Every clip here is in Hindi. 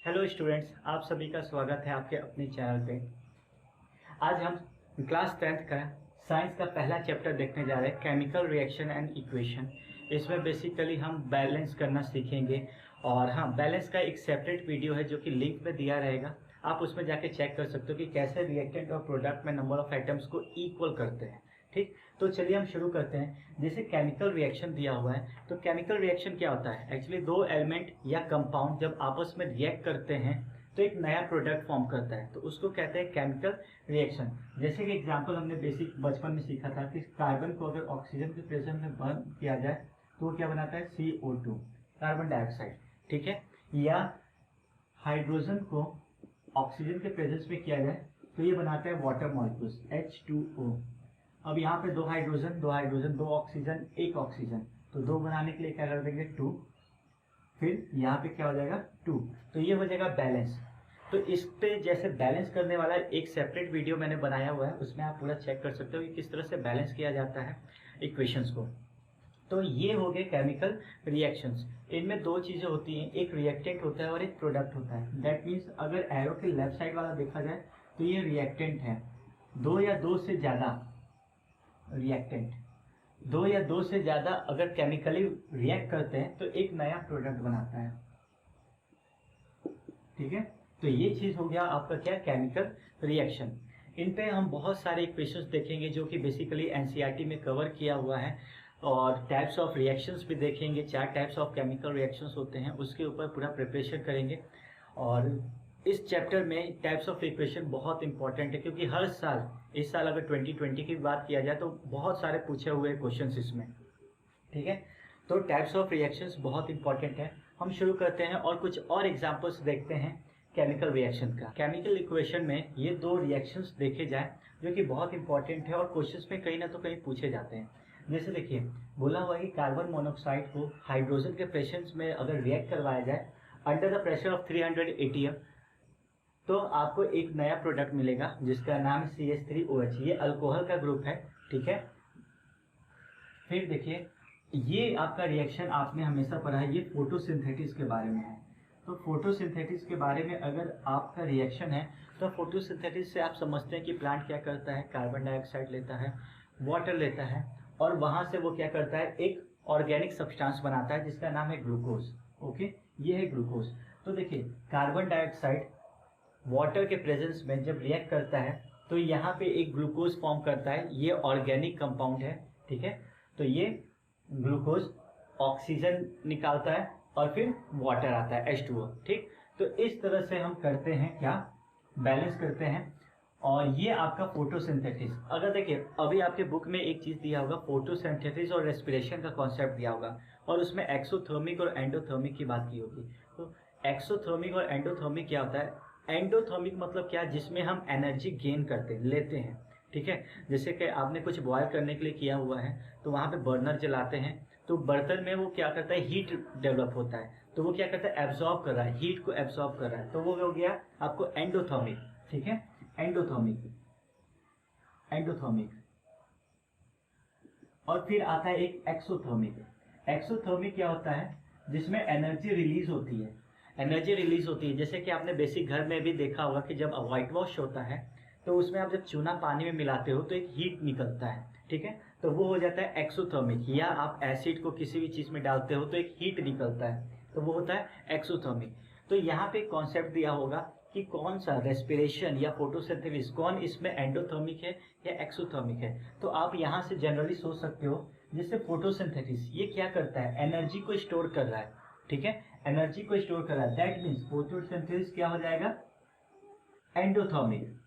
हेलो स्टूडेंट्स, आप सभी का स्वागत है आपके अपने चैनल पे। आज हम क्लास 10th का साइंस का पहला चैप्टर देखने जा रहे हैं, केमिकल रिएक्शन एंड इक्वेशन। इसमें बेसिकली हम बैलेंस करना सीखेंगे। और हाँ, बैलेंस का एक सेपरेट वीडियो है जो कि लिंक में दिया रहेगा, आप उसमें जाके चेक कर सकते हो कि कैसे रिएक्टेंट और प्रोडक्ट में नंबर ऑफ आइटम्स को इक्वल करते हैं। ठीक, तो चलिए हम शुरू करते हैं। जैसे केमिकल रिएक्शन दिया हुआ है, तो केमिकल रिएक्शन क्या होता है? एक्चुअली दो एलिमेंट या कंपाउंड जब आपस में रिएक्ट करते हैं तो एक नया प्रोडक्ट फॉर्म करता है, तो उसको कहते हैं केमिकल रिएक्शन। जैसे कि एग्जांपल हमने बेसिक बचपन में सीखा था कि कार्बन को अगर ऑक्सीजन के प्रेजेंस में बर्न किया जाए तो वो क्या बनाता है? CO2, carbon dioxide. ठीक है, या हाइड्रोजन को ऑक्सीजन के प्रेजेंस में किया जाए तो ये बनाता है वाटर मॉलिक्यूल्स H2O। अब यहाँ पे दो हाइड्रोजन, दो ऑक्सीजन, एक ऑक्सीजन, तो दो बनाने के लिए क्या कर देंगे? 2। फिर यहाँ पे क्या हो जाएगा? 2। तो ये हो जाएगा बैलेंस। तो इस पे जैसे बैलेंस करने वाला एक सेपरेट वीडियो मैंने बनाया हुआ है, उसमें आप पूरा चेक कर सकते हो कि किस तरह से बैलेंस किया जाता है इक्वेशंस को। तो ये हो गए केमिकल रिएक्शंस। इनमें दो चीजें होती हैं, एक रिएक्टेंट होता है और एक प्रोडक्ट होता है। दैट मीन्स अगर एरो के लेफ्ट साइड वाला देखा जाए तो ये रिएक्टेंट है। दो या दो से ज्यादा रिएक्टेंट, दो या दो से ज्यादा अगर केमिकली रिएक्ट करते हैं तो एक नया प्रोडक्ट बनाता है। ठीक है, तो ये चीज हो गया आपका क्या? Chemical reaction. इन पे हम बहुत सारे इक्वेशंस देखेंगे जो कि बेसिकली एनसीईआरटी में कवर किया हुआ है, और टाइप्स ऑफ रिएक्शंस भी देखेंगे। 4 टाइप्स ऑफ केमिकल रिएक्शंस होते हैं, उसके ऊपर पूरा प्रिपरेशन करेंगे। और इस चैप्टर में टाइप्स ऑफ इक्वेशन बहुत इंपॉर्टेंट है, क्योंकि हर साल, इस साल अगर 2020 की बात किया जाए तो बहुत सारे पूछे हुए क्वेश्चंस इसमें। ठीक है, तो टाइप्स ऑफ रिएक्शंस बहुत इंपॉर्टेंट है। हम शुरू करते हैं और कुछ और एग्जांपल्स देखते हैं केमिकल रिएक्शन का। केमिकल इक्वेशन में ये दो रिएक्शंस देखे जाए जो कि बहुत इंपॉर्टेंट है और क्वेश्चंस में कहीं ना तो कहीं पूछे जाते हैं। जैसे देखिए, बोला हुआ है कि कार्बन मोनोऑक्साइड को हाइड्रोजन के प्रेशर में अगर रिएक्ट करवाया जाए under the pressure of 300 ATM, तो आपको एक नया प्रोडक्ट मिलेगा जिसका नाम CH3OH। ये अल्कोहल का ग्रुप है। ठीक है, फिर देखिए, ये आपका रिएक्शन आपने हमेशा पढ़ा है, ये फोटोसिंथेसिस के बारे में है। तो फोटोसिंथेसिस के बारे में अगर आपका रिएक्शन है तो फोटोसिंथेसिस से आप समझते हैं कि प्लांट क्या करता है? कार्बन डाइऑक्साइड लेता है, वाटर लेता है, और वहां से वो क्या करता है? एक ऑर्गेनिक सब्सटेंस बनाता है जिसका नाम है ग्लूकोज। ओके, ये है ग्लूकोज। तो देखिए, कार्बन डाइऑक्साइड वाटर के प्रेजेंस में जब रिएक्ट करता है तो यहाँ पे एक ग्लूकोज फॉर्म करता है, ये ऑर्गेनिक कंपाउंड है। ठीक है, तो ये ग्लूकोज ऑक्सीजन निकालता है और फिर वाटर आता है H2O। ठीक, तो इस तरह से हम करते हैं क्या? बैलेंस करते हैं। और ये आपका फोटोसिंथेसिस। अगर देखिए, अभी आपके बुक में एक चीज दिया होगा, फोटोसिंथेसिस और रेस्पिरेशन का कॉन्सेप्ट दिया होगा, और उसमें एक्सोथर्मिक और एंडोथर्मिक की बात की होगी। तो एक्सोथर्मिक और एंडोथर्मिक क्या होता है? एंडोथर्मिक मतलब क्या? जिसमें हम एनर्जी गेन करते लेते हैं। ठीक है, जैसे कि आपने कुछ बॉयल करने के लिए किया हुआ है तो वहां पे बर्नर जलाते हैं, तो बर्तन में वो क्या करता है? हीट डेवलप होता है, तो वो क्या करता है? एब्जॉर्ब कर रहा है, हीट को एब्जॉर्ब कर रहा है, तो वो हो गया आपको एंडोथर्मिक। ठीक है, एंडोथर्मिक, एंडोथर्मिक। और फिर आता है एक एक्सोथर्मिक। एक्सोथर्मिक क्या होता है? जिसमें एनर्जी रिलीज होती है, एनर्जी रिलीज होती है। जैसे कि आपने बेसिक घर में भी देखा होगा कि जब व्हाइट वॉश होता है तो उसमें आप जब चूना पानी में मिलाते हो तो एक हीट निकलता है। ठीक है, तो वो हो जाता है एक्सोथर्मिक। या आप एसिड को किसी भी चीज में डालते हो तो एक हीट निकलता है, तो वो होता है एक्सोथर्मिक। तो यहाँ पे कॉन्सेप्ट दिया होगा कि कौन सा रेस्पिरेशन या फोटोसिंथेसिस, कौन इसमें एंडोथर्मिक है या एक्सोथर्मिक है। तो आप यहाँ से जनरली सोच सकते हो, जैसे फोटोसिंथेसिस ये क्या करता है? एनर्जी को स्टोर कर रहा है। ठीक है, एनर्जी को स्टोर कर रहा है, दैट मीन्स फोटोसिंथेसिस क्या हो जाएगा? एंडोथर्मिक।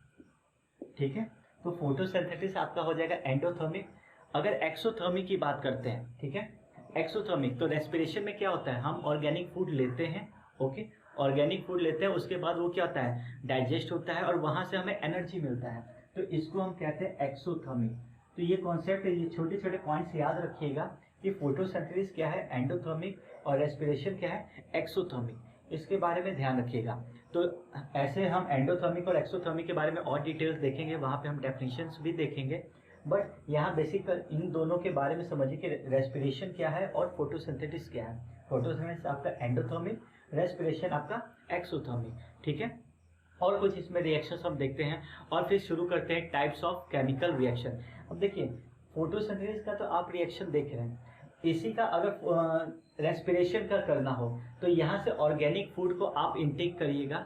ठीक है, तो फोटोसिंथेसिस आपका हो जाएगा एंडोथर्मिक। अगर एक्सोथर्मिक की बात करते हैं, ठीक है, एक्सोथर्मिक, तो रेस्पिरेशन में क्या होता है? हम ऑर्गेनिक फूड लेते हैं। ओके, ऑर्गेनिक फूड लेते हैं, उसके बाद वो क्या होता है? डाइजेस्ट होता है और वहां से हमें एनर्जी मिलता है, तो इसको हम कहते हैं एक्सोथर्मिक। तो ये कॉन्सेप्ट है, ये छोटे छोटे पॉइंट्स याद रखिएगा कि फोटोसिंथेसिस क्या है? एंडोथर्मिक, और रेस्पिरेशन क्या है? एक्सोथर्मिक। इसके बारे में ध्यान रखिएगा। तो ऐसे हम एंडोथर्मिक और एक्सोथर्मिक के बारे में और डिटेल्स देखेंगे, वहां पे हम डेफिनेशंस भी देखेंगे। बट यहाँ बेसिक इन दोनों के बारे में समझिए कि रेस्पिरेशन क्या है और फोटोसिंथेसिस क्या है। फोटोसिंथेसिस आपका एंडोथर्मिक, रेस्पिरेशन आपका एक्सोथर्मिक, ठीक है। और कुछ इसमें रिएक्शंस हम देखते हैं और फिर शुरू करते हैं टाइप्स ऑफ केमिकल रिएक्शन। अब देखिए फोटोसिंथेसिस का तो आप रिएक्शन देख रहे हैं, इसी का अगर रेस्पिरेशन का करना हो तो यहाँ से ऑर्गेनिक फूड को आप इनटेक करिएगा,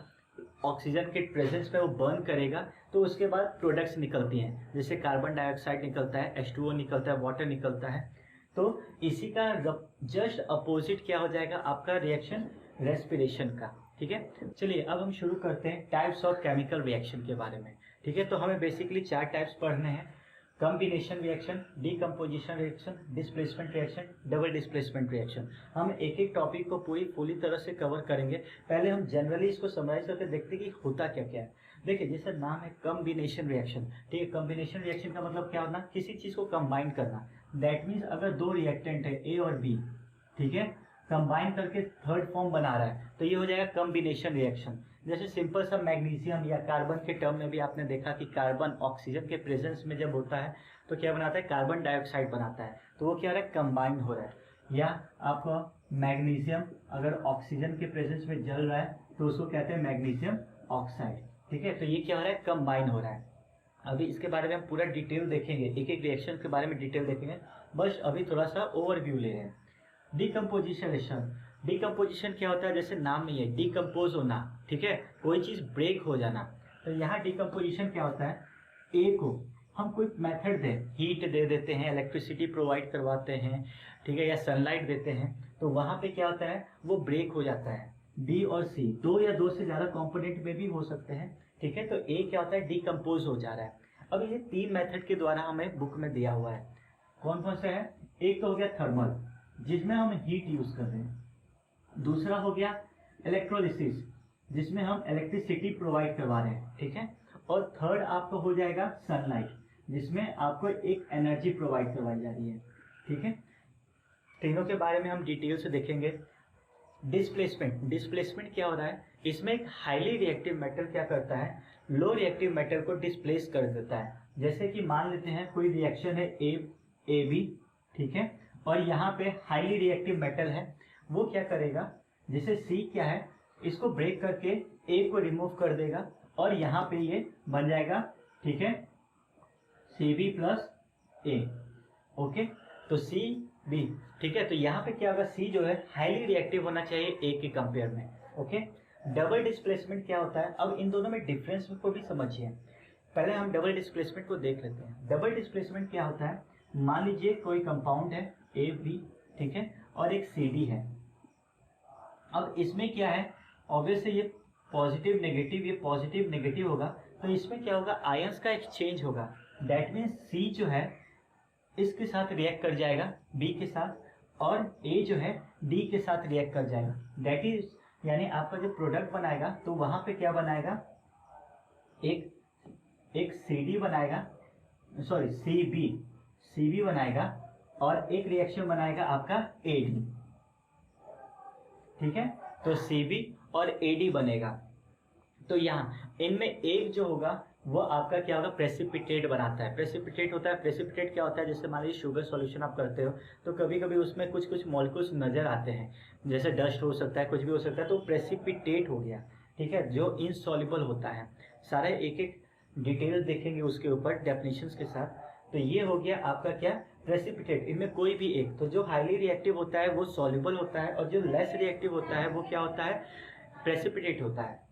ऑक्सीजन के प्रेजेंस में वो बर्न करेगा, तो उसके बाद प्रोडक्ट्स निकलती हैं, जैसे कार्बन डाइऑक्साइड निकलता है, H2O निकलता है, वाटर निकलता है। तो इसी का जस्ट अपोजिट क्या हो जाएगा आपका रिएक्शन रेस्पिरेशन का, ठीक है। चलिए अब हम शुरू करते हैं टाइप्स ऑफ केमिकल रिएक्शन के बारे में, ठीक है। तो हमें बेसिकली 4 टाइप्स पढ़ने हैं, combination reaction, decomposition reaction, displacement reaction, double displacement reaction. हम एक एक टॉपिक को पूरी तरह से कवर करेंगे। पहले हम जनरली इसको समराइज करके देखते हैं कि होता क्या क्या है। देखिए जैसे नाम है कॉम्बिनेशन रिएक्शन, ठीक है। कॉम्बिनेशन रिएक्शन का मतलब क्या होना, किसी चीज को कंबाइन करना। दैट मीन्स अगर 2 रिएक्टेंट है ए और बी, ठीक है, कंबाइन करके थर्ड फॉर्म बना रहा है, तो ये हो जाएगा कॉम्बिनेशन रिएक्शन। जैसे सिंपल सा मैग्नीशियम या कार्बन के टर्म में भी आपने देखा कि कार्बन ऑक्सीजन के प्रेजेंस में जब होता है तो क्या बनाता है, कार्बन डाइऑक्साइड बनाता है, तो वो क्या हो रहा है, कंबाइन हो रहा है। या आप मैग्नीशियम अगर ऑक्सीजन के प्रेजेंस में जल रहा है तो उसको कहते हैं मैग्नीशियम ऑक्साइड, ठीक है। तो ये क्या हो रहा है, कंबाइन हो रहा है। अभी इसके बारे में हम पूरा डिटेल देखेंगे, एक एक रिएक्शन के बारे में डिटेल देखेंगे, बस अभी थोड़ा सा ओवरव्यू ले रहे हैं। डिकम्पोजिशन रिएक्शन, डिकम्पोजिशन क्या होता है, जैसे नाम में ही है डिकम्पोज होना, ठीक है, कोई चीज ब्रेक हो जाना। तो यहाँ डिकम्पोजिशन क्या होता है, ए को हम कोई मेथड दें, हीट दे देते हैं, इलेक्ट्रिसिटी प्रोवाइड करवाते हैं, ठीक है, या सनलाइट देते हैं, तो वहां पे क्या होता है, वो ब्रेक हो जाता है। बी और सी 2 या 2 से ज्यादा कंपोनेंट में भी हो सकते हैं, ठीक है। तो ए क्या होता है, डिकम्पोज हो जा रहा है। अब ये 3 मेथड के द्वारा हमें बुक में दिया हुआ है, कौन कौन से है, एक तो हो गया थर्मल जिसमें हम हीट यूज कर रहे हैं, दूसरा हो गया इलेक्ट्रोलिसिस जिसमें हम इलेक्ट्रिसिटी प्रोवाइड करवा रहे हैं, ठीक है, और थर्ड आपका हो जाएगा सनलाइट जिसमें आपको एक एनर्जी प्रोवाइड करवाई जा रही है, ठीक है। तीनों के बारे में हम डिटेल से देखेंगे। डिस्प्लेसमेंट, डिस्प्लेसमेंट क्या हो रहा है, इसमें एक हाईली रिएक्टिव मेटल क्या करता है, लो रिएक्टिव मेटल को डिस्प्लेस कर देता है। जैसे कि मान लेते हैं कोई रिएक्शन है ए बी, ठीक है, और यहाँ पे हाईली रिएक्टिव मेटल है, वो क्या करेगा, जैसे सी क्या है, इसको ब्रेक करके ए को रिमूव कर देगा और यहाँ पे ये बन जाएगा, ठीक है, Cb प्लस ए, ओके। तो सी बी, ठीक है, तो यहाँ पे क्या होगा, सी जो है हाईली रिएक्टिव होना चाहिए ए के कंपेयर में, ओके। डबल डिस्प्लेसमेंट क्या होता है, अब इन दोनों में डिफरेंस को भी समझिए। पहले हम डबल डिस्प्लेसमेंट को देख लेते हैं। डबल डिस्प्लेसमेंट क्या होता है, मान लीजिए कोई कंपाउंड है ए बी, ठीक है, और एक सी डी है। अब इसमें क्या है, ऑब्वियसली ये पॉजिटिव नेगेटिव, ये पॉजिटिव नेगेटिव होगा, तो इसमें क्या होगा, आयंस का एक्सचेंज होगा। दैट मीन्स सी जो है इसके साथ रिएक्ट कर जाएगा बी के साथ, और ए जो है डी के साथ रिएक्ट कर जाएगा। दैट इज यानी आपका जो प्रोडक्ट बनाएगा तो वहां पे क्या बनाएगा, एक सी डी बनाएगा, सॉरी सी बी बनाएगा, और एक रिएक्शन बनाएगा आपका ए डी, ठीक है। तो सी बी और ए डी बनेगा। तो यहाँ इनमें एक जो होगा वो आपका क्या होगा, प्रेसिपिटेट बनाता है। प्रेसिपिटेट होता है, प्रेसिपिटेट क्या होता है, जैसे मान लीजिए शुगर सॉल्यूशन आप करते हो तो कभी कभी उसमें कुछ कुछ मॉलिक्यूल्स नजर आते हैं, जैसे डस्ट हो सकता है, कुछ भी हो सकता है, तो प्रेसिपिटेट हो गया, ठीक है, जो इनसॉल्युबल होता है। सारे एक एक डिटेल देखेंगे उसके ऊपर डेफिनेशंस के साथ। तो ये हो गया आपका क्या, प्रेसिपिटेट। इनमें कोई भी एक, तो जो हाईली रिएक्टिव होता है वो सॉल्युबल होता है, और जो लेस रिएक्टिव होता है वो क्या होता है, प्रेसिपिटेट होता है।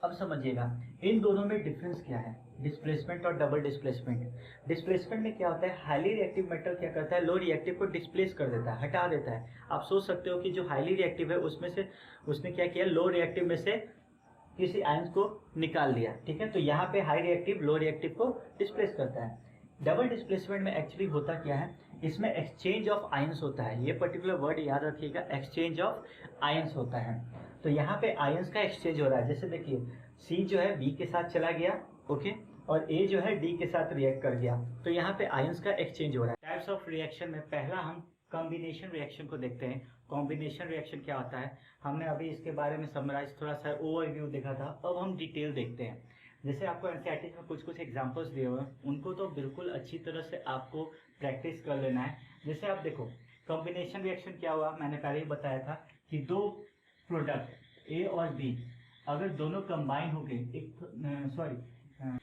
अब समझिएगा इन दोनों में डिफरेंस क्या है, डिस्प्लेसमेंट और डबल डिस्प्लेसमेंट। डिस्प्लेसमेंट में क्या होता है, हाईली रिएक्टिव मेटल क्या करता है, लो रिएक्टिव को डिस्प्लेस कर देता है, हटा देता है। आप सोच सकते हो कि जो हाईली रिएक्टिव है उसमें से उसने क्या किया, लो रिएक्टिव में से किसी आयंस को निकाल लिया, ठीक है। तो यहाँ पे हाई रिएक्टिव लो रिएक्टिव को डिस्प्लेस करता है। डबल डिस्प्लेसमेंट में एक्चुअली होता क्या है, इसमें एक्सचेंज ऑफ आयंस होता है। ये पर्टिकुलर वर्ड याद रखिएगा, एक्सचेंज ऑफ आयंस होता है। तो यहाँ पे आयंस का एक्सचेंज हो रहा है। जैसे देखिए सी जो है बी के साथ चला गया, ओके, और ए जो है डी के साथ रिएक्ट कर गया, तो यहाँ पे आयंस का एक्सचेंज हो रहा है। टाइप्स ऑफ रिएक्शन में पहला हम कॉम्बिनेशन रिएक्शन को देखते हैं। कॉम्बिनेशन रिएक्शन क्या होता है, हमने अभी इसके बारे में समराइज थोड़ा सा ओवरव्यू देखा था, अब हम डिटेल देखते हैं। जैसे आपको एनसीईआरटी में कुछ कुछ एग्जांपल्स दिए हुए हैं, उनको तो बिल्कुल अच्छी तरह से आपको प्रैक्टिस कर लेना है। जैसे आप देखो कॉम्बिनेशन रिएक्शन क्या हुआ, मैंने पहले ही बताया था कि 2 प्रोडक्ट ए और बी अगर दोनों कंबाइन हो गए,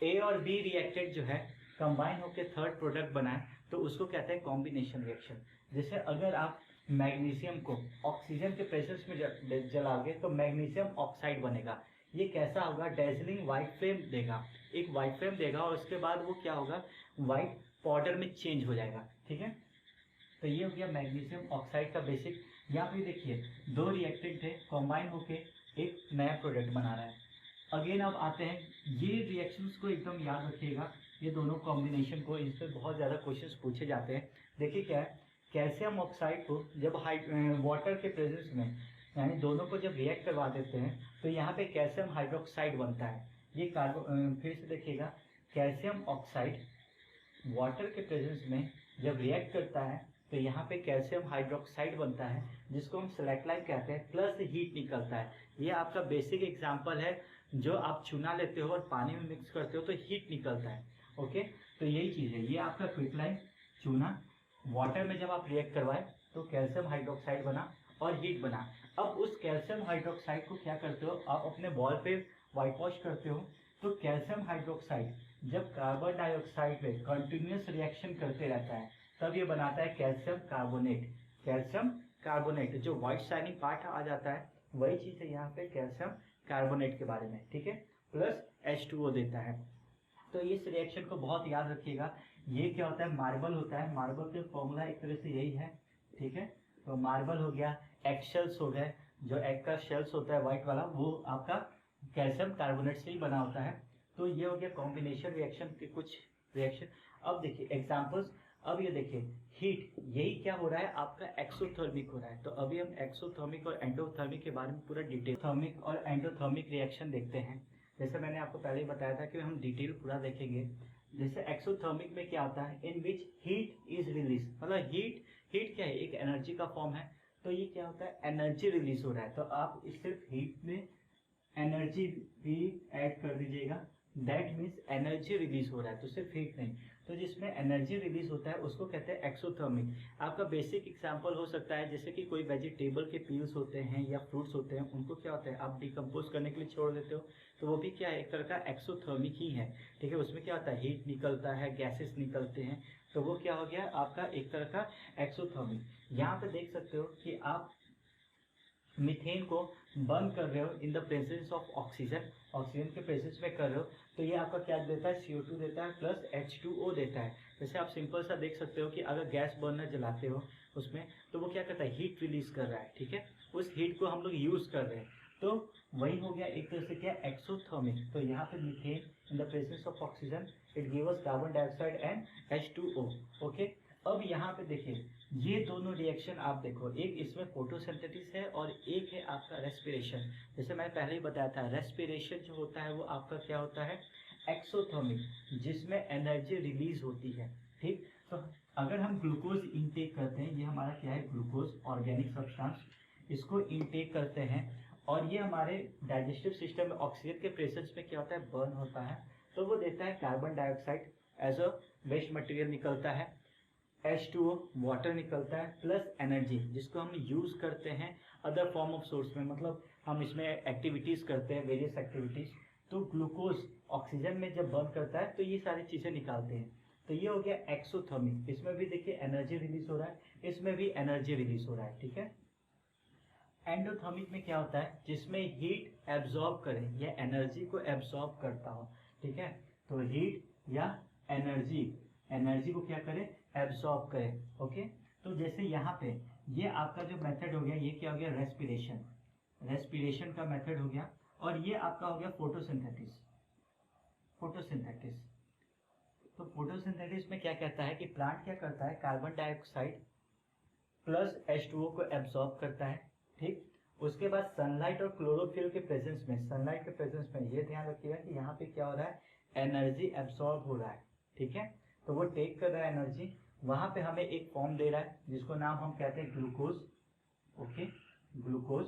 ए और बी रिएक्टेड जो है कंबाइन होकर थर्ड प्रोडक्ट बनाए तो उसको कहते हैं कॉम्बिनेशन रिएक्शन। जैसे अगर आप मैग्नीशियम को ऑक्सीजन के प्रेजेंस में जलाओगे तो मैग्नीशियम ऑक्साइड बनेगा। ये कैसा होगा, डेजलिंग व्हाइट फ्लेम देगा, एक व्हाइट फ्लेम देगा और उसके बाद वो क्या होगा, व्हाइट पाउडर में चेंज हो जाएगा। ठीक है, तो ये हो गया मैग्नीशियम ऑक्साइड का बेसिक। यहाँ पे देखिए दो रिएक्टेंट है कंबाइन होके एक नया प्रोडक्ट बना रहा है। अगेन अब आते हैं, ये रिएक्शंस को एकदम याद रखिएगा, ये दोनों कॉम्बिनेशन को, इस पर बहुत ज़्यादा क्वेश्चंस पूछे जाते हैं। देखिए क्या है, कैल्शियम ऑक्साइड को जब वाटर के प्रेजेंस में यानी दोनों को जब रिएक्ट करवा देते हैं तो यहाँ पे कैल्शियम हाइड्रोक्साइड बनता है। ये फिर से देखिएगा, कैल्शियम ऑक्साइड वाटर के प्रेजेंस में जब रिएक्ट करता है तो यहाँ पे कैल्शियम हाइड्रोक्साइड बनता है जिसको हम सेलेक्टाइल कहते हैं, प्लस हीट निकलता है। ये आपका बेसिक एग्जांपल है, जो आप चूना लेते हो और पानी में मिक्स करते हो तो हीट निकलता है। ओके, तो यही चीज़ है, ये आपका क्विकलाइन चूना वाटर में जब आप रिएक्ट करवाए तो कैल्शियम हाइड्रोक्साइड बना और हीट बना। अब उस कैल्शियम हाइड्रोक्साइड को क्या करते हो, आप अपने वॉल पे वाइट वॉश करते हो तो कैल्शियम हाइड्रोक्साइड जब कार्बन डाइऑक्साइड पे कंटिन्यूस रिएक्शन करते रहता है तब ये बनाता है कैल्शियम कार्बोनेट। कैल्शियम कार्बोनेट जो व्हाइट शाइनिंग पार्ट आ जाता है वही चीज़ है यहाँ पे कैल्शियम कार्बोनेट के बारे में। ठीक है, प्लस H2O देता है। तो इस रिएक्शन को बहुत याद रखिएगा। ये क्या होता है, मार्बल होता है, मार्बल का फॉर्मूला एक तरह से यही है। ठीक है, तो मार्बल हो गया, एग शेल्स हो गए, जो एग का शेल्स होता है व्हाइट वाला वो आपका कैल्शियम कार्बोनेट से ही बना होता है। तो ये हो गया कॉम्बिनेशन रिएक्शन के कुछ रिएक्शन। अब देखिए एग्जांपल्स, अब ये देखिए हीट, यही क्या हो रहा है आपका एक्सोथर्मिक हो रहा है। तो अभी हम एक्सोथर्मिक और एंडोथर्मिक के बारे में पूरा डिटेल थर्मिक और एंडोथर्मिक रिएक्शन देखते हैं। जैसे मैंने आपको पहले ही बताया था कि हम डिटेल पूरा देखेंगे। जैसे एक्सोथर्मिक में क्या होता है, इन विच हीट इज रिलीज, मतलब हीट क्या है, एक एनर्जी का फॉर्म है। तो ये क्या होता है, एनर्जी रिलीज हो रहा है। तो आप सिर्फ हीट में एनर्जी भी ऐड कर दीजिएगा, दैट मीन्स एनर्जी रिलीज हो रहा है, तो सिर्फ हीट नहीं। तो जिसमें एनर्जी रिलीज होता है उसको कहते हैं एक्सोथर्मिक। आपका बेसिक एग्जांपल हो सकता है जैसे कि कोई वेजिटेबल के पील्स होते हैं या फ्रूट्स होते हैं, उनको क्या होता है आप डिकम्पोज करने के लिए छोड़ देते हो तो वो भी क्या है, एक तरह का एक्सोथर्मिक ही है। ठीक है, उसमें क्या होता है, हीट निकलता है, गैसेस निकलते हैं, तो वो क्या हो गया आपका एक तरह का एक्सोथर्मिक। यहाँ पे देख सकते हो कि आप मीथेन को बर्न कर रहे हो in the presence of oxygen, oxygen के प्रेजेंस में कर रहे हो तो ये आपका क्या देता है, CO2 देता है प्लस H2O देता है। जैसे आप सिंपल सा देख सकते हो कि अगर गैस बर्नर जलाते हो उसमें तो वो क्या करता है, हीट रिलीज कर रहा है। ठीक है, उस हीट को हम लोग यूज कर रहे हैं, तो वही हो गया एक तरह से क्या, एक्सोथर्मिक। तो यहाँ पे methane in the presence of oxygen it give us carbon dioxide and H2O। Okay, अब यहाँ पे देखिए ये दोनों रिएक्शन आप देखो, एक इसमें फोटोसिंथेसिस है और एक है आपका रेस्पिरेशन। जैसे मैंने पहले ही बताया था, रेस्पिरेशन जो होता है वो आपका क्या होता है, एक्सोथर्मिक, जिसमें एनर्जी रिलीज होती है। ठीक, तो अगर हम ग्लूकोज इनटेक करते हैं, ये हमारा क्या है, ग्लूकोज ऑर्गेनिक सब्सटेंस, इसको इनटेक करते हैं और ये हमारे डाइजेस्टिव सिस्टम में ऑक्सीजन के प्रेजेंस में क्या होता है, बर्न होता है, तो वो देता है carbon dioxide as a waste material निकलता है, H2O वाटर निकलता है, प्लस एनर्जी जिसको हम यूज करते हैं अदर फॉर्म ऑफ सोर्स में, मतलब हम इसमें एक्टिविटीज करते हैं, वेरियस एक्टिविटीज। तो ग्लूकोज ऑक्सीजन में जब बर्न करता है तो ये सारी चीजें निकालते हैं। तो ये हो गया एक्सोथर्मिक, इसमें भी देखिए एनर्जी रिलीज हो रहा है, इसमें भी एनर्जी रिलीज हो रहा है। ठीक है, एंडोथर्मिक में क्या होता है, जिसमें हीट एब्जॉर्ब करे या एनर्जी को एब्जॉर्ब करता हो। ठीक है, तो हीट या एनर्जी को क्या करे, एब्जॉर्ब करे। ओके, तो जैसे यहाँ पे ये आपका जो मेथड हो गया, ये क्या हो गया, रेस्पिरेशन का मेथड हो गया, और ये आपका हो गया फोटोसिंथेसिस। तो फोटोसिंथेसिस में क्या कहता है कि प्लांट क्या करता है, कार्बन डाइऑक्साइड प्लस H2O को एब्जॉर्ब करता है। ठीक, उसके बाद सनलाइट और क्लोरोफिल के प्रेजेंस में ये ध्यान रखिएगा कि यहाँ पे क्या हो रहा है, एनर्जी एब्सॉर्ब हो रहा है। ठीक है, तो वो टेक कर रहा है एनर्जी, वहां पे हमें एक फॉर्म दे रहा है जिसको नाम हम कहते हैं glucose. Okay, glucose,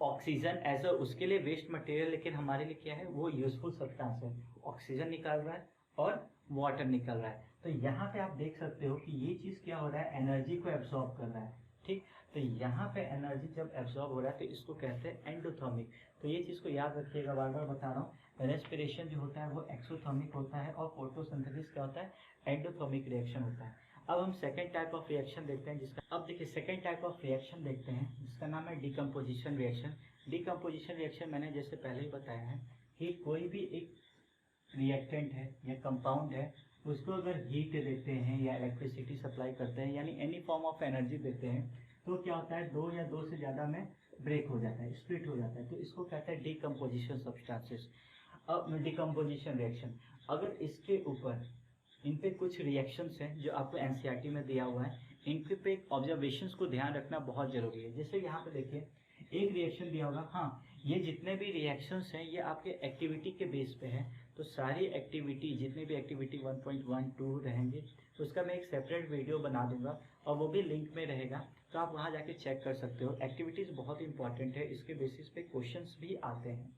oxygen as a उसके लिए वेस्ट मटेरियल, लेकिन हमारे लिए क्या है, वो यूजफुल सब्सटेंस है, ऑक्सीजन निकाल रहा है और वाटर निकल रहा है। तो यहाँ पे आप देख सकते हो कि ये चीज क्या हो रहा है, एनर्जी को एब्सॉर्ब कर रहा है। ठीक, तो यहाँ पे एनर्जी जब एब्जॉर्ब हो रहा है तो इसको कहते हैं एंडोथर्मिक। तो ये चीज़ को याद रखिएगा, बार बार बता रहा हूँ। रेस्पिरेशन जो होता है वो एक्सोथर्मिक होता है और फोटोसिंथेसिस क्या होता है, एंडोथर्मिक रिएक्शन होता है। अब हम सेकेंड टाइप ऑफ रिएक्शन देखते हैं जिसका, अब देखिए सेकेंड टाइप ऑफ रिएक्शन देखते हैं जिसका नाम है डिकम्पोजिशन रिएक्शन। डिकम्पोजिशन रिएक्शन मैंने जैसे पहले ही बताया है कि कोई भी एक रिएक्टेंट है या कंपाउंड है, उसको अगर हीट देते हैं या इलेक्ट्रिसिटी सप्लाई करते हैं यानी एनी फॉर्म ऑफ एनर्जी देते हैं तो क्या होता है, दो या दो से ज़्यादा में ब्रेक हो जाता है, स्प्लिट हो जाता है। तो इसको कहते हैं डिकम्पोजिशन सब्सटेंसेस। अब डिकम्पोजिशन रिएक्शन, अगर इसके ऊपर इन पे कुछ रिएक्शंस हैं जो आपको एनसीईआरटी में दिया हुआ है, इनके पे ऑब्जर्वेशंस को ध्यान रखना बहुत जरूरी है। जैसे यहाँ पे देखिए एक रिएक्शन दिया होगा, हाँ ये जितने भी रिएक्शंस हैं ये आपके एक्टिविटी के बेस पे है। तो सारी एक्टिविटी, जितने भी एक्टिविटी 1.12 रहेंगे उसका मैं एक सेपरेट वीडियो बना दूंगा और वो भी लिंक में रहेगा, तो आप वहाँ जाके चेक कर सकते हो। एक्टिविटीज़ बहुत इंपॉर्टेंट है, इसके बेसिस पे क्वेश्चंस भी आते हैं।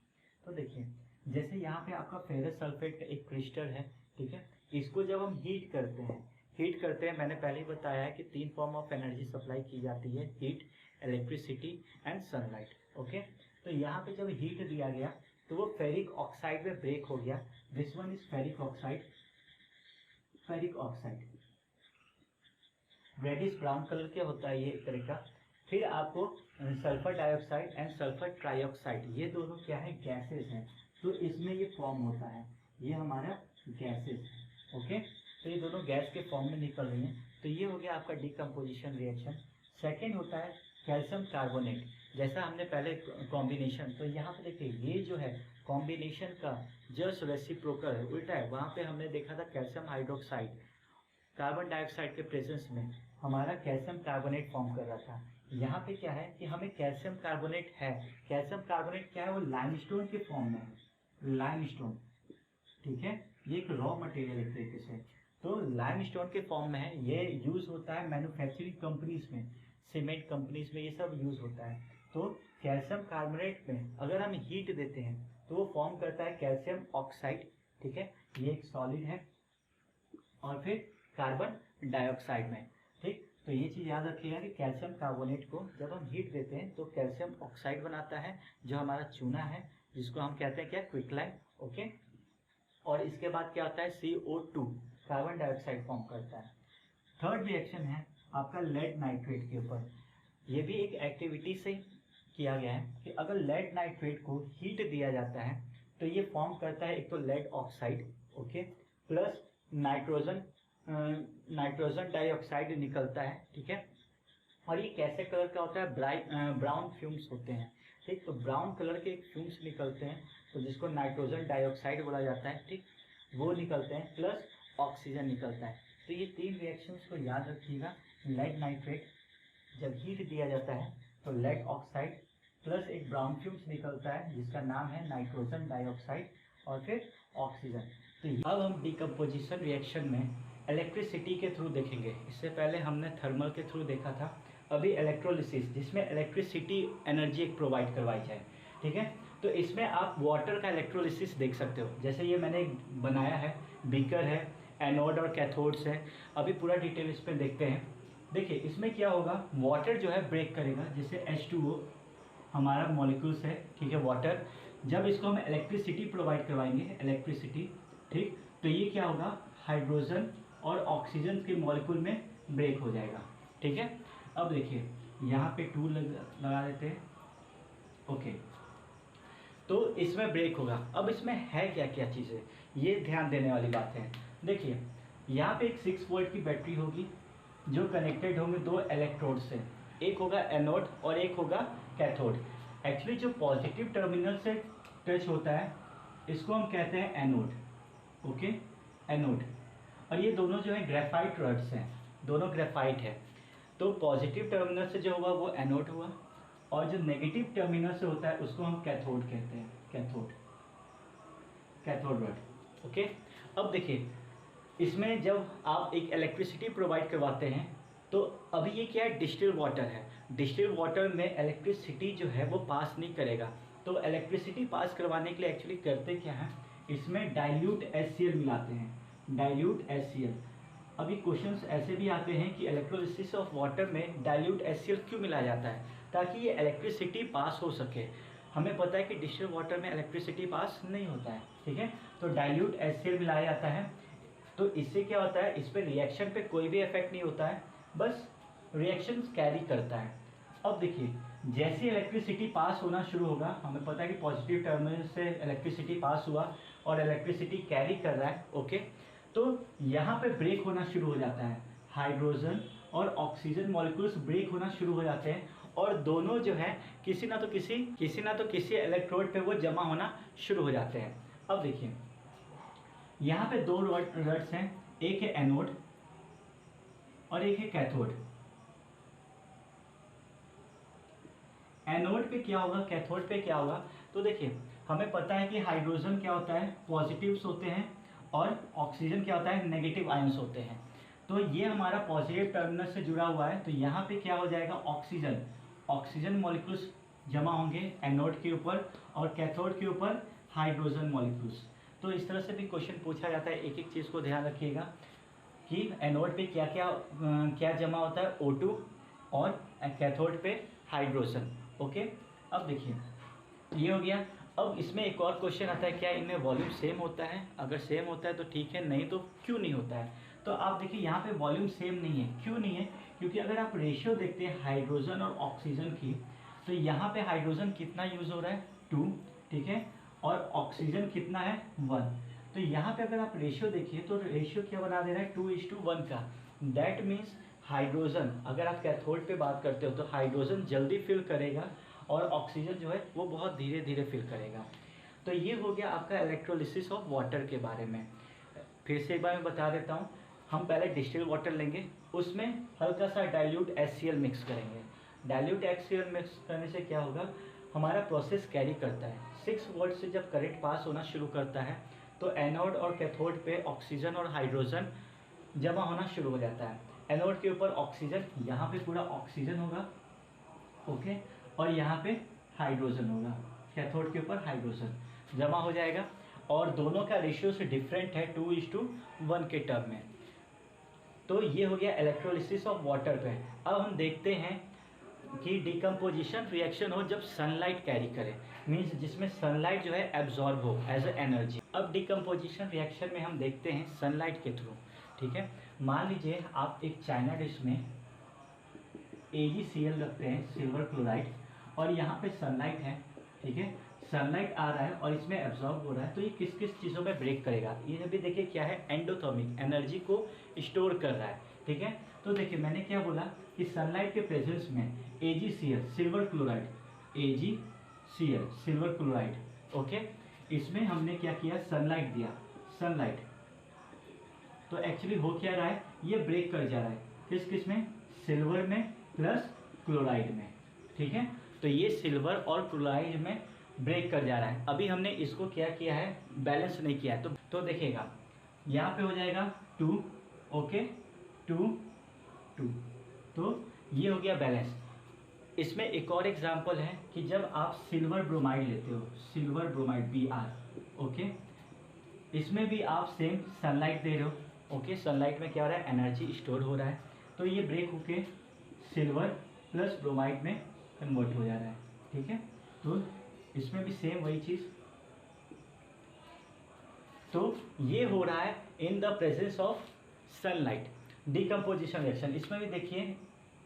तो देखिए जैसे यहाँ पे आपका फेरस सल्फेट का एक क्रिस्टल है, ठीक है, इसको जब हम हीट करते हैं मैंने पहले ही बताया है कि 3 फॉर्म ऑफ एनर्जी सप्लाई की जाती है, heat, electricity and sunlight. Okay, तो यहाँ पे जब हीट दिया गया तो वो फेरिक ऑक्साइड में ब्रेक हो गया। This one is ferric oxide, reddish brown colour के होता है ये एक तरह का। फिर आपको sulphur dioxide and sulphur trioxide, ये दोनों क्या है, गैसेस हैं। तो इसमें ये फॉर्म होता है, ये हमारा गैसेस है। ओके, तो ये दोनों गैस के फॉर्म में निकल रही हैं। तो ये हो गया आपका डिकम्पोजिशन रिएक्शन। सेकेंड होता है कैल्शियम कार्बोनेट, जैसा हमने पहले कॉम्बिनेशन, तो यहाँ पे देखिए ये जो है कॉम्बिनेशन का जस्ट रेसिप्रोकल है, उल्टा है। वहाँ पे हमने देखा था कैल्शियम हाइड्रोक्साइड कार्बन डाइऑक्साइड के प्रेजेंस में हमारा कैल्शियम कार्बोनेट फॉर्म कर रहा था। यहाँ पे क्या है कि हमें कैल्शियम कार्बोनेट है, कैल्शियम कार्बोनेट क्या है, वो लाइमस्टोन के फॉर्म में है, लाइमस्टोन, ठीक है, ये एक रॉ मटेरियल एक तरीके से। तो लाइमस्टोन के फॉर्म में है, ये यूज होता है मैन्युफैक्चरिंग कंपनीज में, सीमेंट कंपनीज में ये सब यूज होता है। तो कैल्शियम कार्बोनेट में अगर हम हीट देते हैं तो वो फॉर्म करता है कैल्शियम ऑक्साइड, ठीक है, ये एक सॉलिड है, और फिर कार्बन डाइऑक्साइड में, ठीक। तो ये चीज़ याद रखिएगा कि कैल्शियम कार्बोनेट को जब हम हीट देते हैं तो कैल्शियम ऑक्साइड बनाता है जो हमारा चूना है, जिसको हम कहते हैं क्या, क्विकलाइन। ओके, और इसके बाद क्या होता है, CO2 कार्बन डाइऑक्साइड फॉर्म करता है। थर्ड रिएक्शन है आपका लेड नाइट्रेट के ऊपर। ये भी एक एक्टिविटी से किया गया है कि अगर लेड नाइट्रेट को हीट दिया जाता है तो ये फॉर्म करता है एक तो lead oxide, okay, plus nitrogen dioxide निकलता है, ठीक है। और ये कैसे कलर का होता है, ब्राउन फ्यूम्स होते हैं, ठीक। तो ब्राउन कलर के फ्यूम्स निकलते हैं, तो जिसको नाइट्रोजन डाइऑक्साइड बोला जाता है, ठीक, वो निकलते हैं, प्लस ऑक्सीजन निकलता है। तो ये 3 रिएक्शंस को याद रखिएगा। लेड नाइट्रेट जब हीट दिया जाता है तो लेड ऑक्साइड प्लस एक ब्राउन फ्यूम्स निकलता है जिसका नाम है नाइट्रोजन डाइऑक्साइड, और फिर ऑक्सीजन। तो अब हम डिकम्पोजिशन रिएक्शन में इलेक्ट्रिसिटी के थ्रू देखेंगे। इससे पहले हमने थर्मल के थ्रू देखा था, अभी इलेक्ट्रोलिसिस, जिसमें इलेक्ट्रिसिटी एनर्जी एक प्रोवाइड करवाई जाए, ठीक है। तो इसमें आप वाटर का इलेक्ट्रोलिसिस देख सकते हो। जैसे ये मैंने बनाया है, बीकर है, एनोड और कैथोड्स है। अभी पूरा डिटेल इस पर देखते हैं। देखिए इसमें क्या होगा, वाटर जो है ब्रेक करेगा, जैसे H2O हमारा मॉलिक्यूल्स है, ठीक है, वाटर। जब इसको हम इलेक्ट्रिसिटी प्रोवाइड करवाएंगे, इलेक्ट्रिसिटी, ठीक, तो ये क्या होगा, हाइड्रोजन और ऑक्सीजन के मॉलिक्यूल में ब्रेक हो जाएगा, ठीक है। अब देखिए यहाँ पे 2 लगा देते हैं, ओके, तो इसमें ब्रेक होगा। अब इसमें है क्या क्या चीज़ें, ये ध्यान देने वाली बात है। देखिए यहाँ पे एक 6 वोल्ट की बैटरी होगी जो कनेक्टेड होंगे 2 इलेक्ट्रोड से, एक होगा एनोड और एक होगा कैथोड। एक्चुअली जो पॉजिटिव टर्मिनल से टच होता है इसको हम कहते हैं एनोड, ओके, एनोड। और ये दोनों जो है ग्रेफाइट रॉड्स हैं, दोनों ग्रेफाइट है। तो पॉजिटिव टर्मिनल से जो होगा वो एनोड हुआ, और जो नेगेटिव टर्मिनल से होता है उसको हम कैथोड कहते हैं, कैथोड रॉड, ओके। अब देखिए इसमें जब आप एक इलेक्ट्रिसिटी प्रोवाइड करवाते हैं तो अभी ये क्या है, डिस्टिल वाटर है। डिस्टिल वाटर में इलेक्ट्रिसिटी जो है वो पास नहीं करेगा। तो इलेक्ट्रिसिटी पास करवाने के लिए एक्चुअली करते क्या है, इसमें डाइल्यूट HCl मिलाते हैं, डाइल्यूट HCl। अभी क्वेश्चंस ऐसे भी आते हैं कि इलेक्ट्रोलिसिस ऑफ वाटर में डाइल्यूट HCl क्यों मिलाया जाता है, ताकि ये इलेक्ट्रिसिटी पास हो सके। हमें पता है कि डिस्टिल्ड वाटर में इलेक्ट्रिसिटी पास नहीं होता है, ठीक है, तो डाइल्यूट HCl मिलाया जाता है। तो इससे क्या होता है, इस पर रिएक्शन पे कोई भी इफेक्ट नहीं होता है, बस रिएक्शन कैरी करता है। अब देखिए, जैसे इलेक्ट्रिसिटी पास होना शुरू होगा, हमें पता है कि पॉजिटिव टर्मिनल से इलेक्ट्रिसिटी पास हुआ और इलेक्ट्रिसिटी कैरी कर रहा है, ओके, तो यहाँ पे ब्रेक होना शुरू हो जाता है। हाइड्रोजन और ऑक्सीजन मॉलिक्यूल्स ब्रेक होना शुरू हो जाते हैं और दोनों जो है किसी ना तो किसी इलेक्ट्रोड पे वो जमा होना शुरू हो जाते हैं। अब देखिए, यहाँ पे दो रड्स हैं, एक है एनोड और एक है कैथोड। एनोड पे क्या होगा, कैथोड पे क्या होगा, तो देखिए हमें पता है कि हाइड्रोजन क्या होता है, पॉजिटिव्स होते हैं और ऑक्सीजन क्या होता है, नेगेटिव आयंस होते हैं। तो ये हमारा पॉजिटिव टर्मिनल से जुड़ा हुआ है, तो यहाँ पे क्या हो जाएगा, ऑक्सीजन मॉलिक्यूल्स जमा होंगे एनोड के ऊपर और कैथोड के ऊपर हाइड्रोजन मॉलिक्यूल्स। तो इस तरह से भी क्वेश्चन पूछा जाता है। एक एक चीज़ को ध्यान रखिएगा कि एनोड पे क्या क्या जमा होता है, O2 और कैथोड पे हाइड्रोजन, ओके। अब देखिए ये हो गया। अब इसमें एक और क्वेश्चन आता है, क्या इनमें वॉल्यूम सेम होता है, अगर सेम होता है तो ठीक है, नहीं तो क्यों नहीं होता है। तो आप देखिए यहाँ पे वॉल्यूम सेम नहीं है, क्यों नहीं है, क्योंकि अगर आप रेशियो देखते हैं हाइड्रोजन और ऑक्सीजन की, तो यहाँ पे हाइड्रोजन कितना यूज हो रहा है, 2, ठीक है, और ऑक्सीजन कितना है, 1। तो यहाँ पे अगर आप रेशियो देखिए तो रेशियो क्या बना दे रहा है, 2:1 का। दैट मीन्स हाइड्रोजन, अगर आप कैथोड पे बात करते हो तो हाइड्रोजन जल्दी फिल करेगा और ऑक्सीजन जो है वो बहुत धीरे धीरे फिल करेगा। तो ये हो गया आपका इलेक्ट्रोलिसिस ऑफ वाटर के बारे में। फिर से एक बार मैं बता देता हूँ, हम पहले डिस्टिल्ड वाटर लेंगे, उसमें हल्का सा डाइल्यूट HCl मिक्स करेंगे। डाइल्यूट HCl मिक्स करने से क्या होगा, हमारा प्रोसेस कैरी करता है। 6 वोल्ट से जब करंट पास होना शुरू करता है तो एनोड और कैथोड पे ऑक्सीजन और हाइड्रोजन जमा होना शुरू हो जाता है। एनोड के ऊपर ऑक्सीजन, यहाँ पे पूरा ऑक्सीजन होगा, ओके, और यहाँ पे हाइड्रोजन होगा, कैथोड के ऊपर हाइड्रोजन जमा हो जाएगा और दोनों का रेशियो से डिफरेंट है 2:1 के टर्म में। तो ये हो गया इलेक्ट्रोलिसिस ऑफ वाटर पे। अब हम देखते हैं कि डिकम्पोजिशन रिएक्शन हो जब सनलाइट कैरी करे, मीन्स जिसमें सनलाइट जो है एब्जॉर्ब हो एज ए एनर्जी। अब डिकम्पोजिशन रिएक्शन में हम देखते हैं सनलाइट के थ्रू, ठीक है। मान लीजिए आप एक चाइना डिश में AgCl रखते हैं, सिल्वर क्लोराइड, और यहाँ पे सनलाइट है, ठीक है, सनलाइट आ रहा है और इसमें एब्जॉर्ब हो रहा है, तो ये किस किस चीज़ों में ब्रेक करेगा। ये भी देखिए क्या है, एंडोथर्मिक, एनर्जी को स्टोर कर रहा है, ठीक है। तो देखिए मैंने क्या बोला कि सनलाइट के प्रेजेंस में AgCl silver chloride, AgCl silver chloride, okay, इसमें हमने क्या किया, सनलाइट दिया, सनलाइट, तो एक्चुअली हो क्या रहा है, ये ब्रेक कर जा रहा है, किस किस में, सिल्वर में प्लस क्लोराइड में, ठीक है। तो ये सिल्वर और क्लोराइड में ब्रेक कर जा रहा है। अभी हमने इसको क्या किया है, बैलेंस नहीं किया है, तो देखिएगा यहाँ पे हो जाएगा 2, ओके, 2, 2, तो ये हो गया बैलेंस। इसमें एक और एग्जांपल है कि जब आप सिल्वर ब्रोमाइड लेते हो, सिल्वर ब्रोमाइड Br, ओके, इसमें भी आप सेम सनलाइट दे रहे हो, ओके, सनलाइट में क्या हो रहा है, एनर्जी स्टोर हो रहा है, तो ये ब्रेक होके सिल्वर प्लस ब्रोमाइड में कन्वर्ट हो जा रहा है, ठीक है। तो इसमें भी सेम वही चीज़, तो ये हो रहा है in the presence of sunlight decomposition reaction. इसमें भी देखिए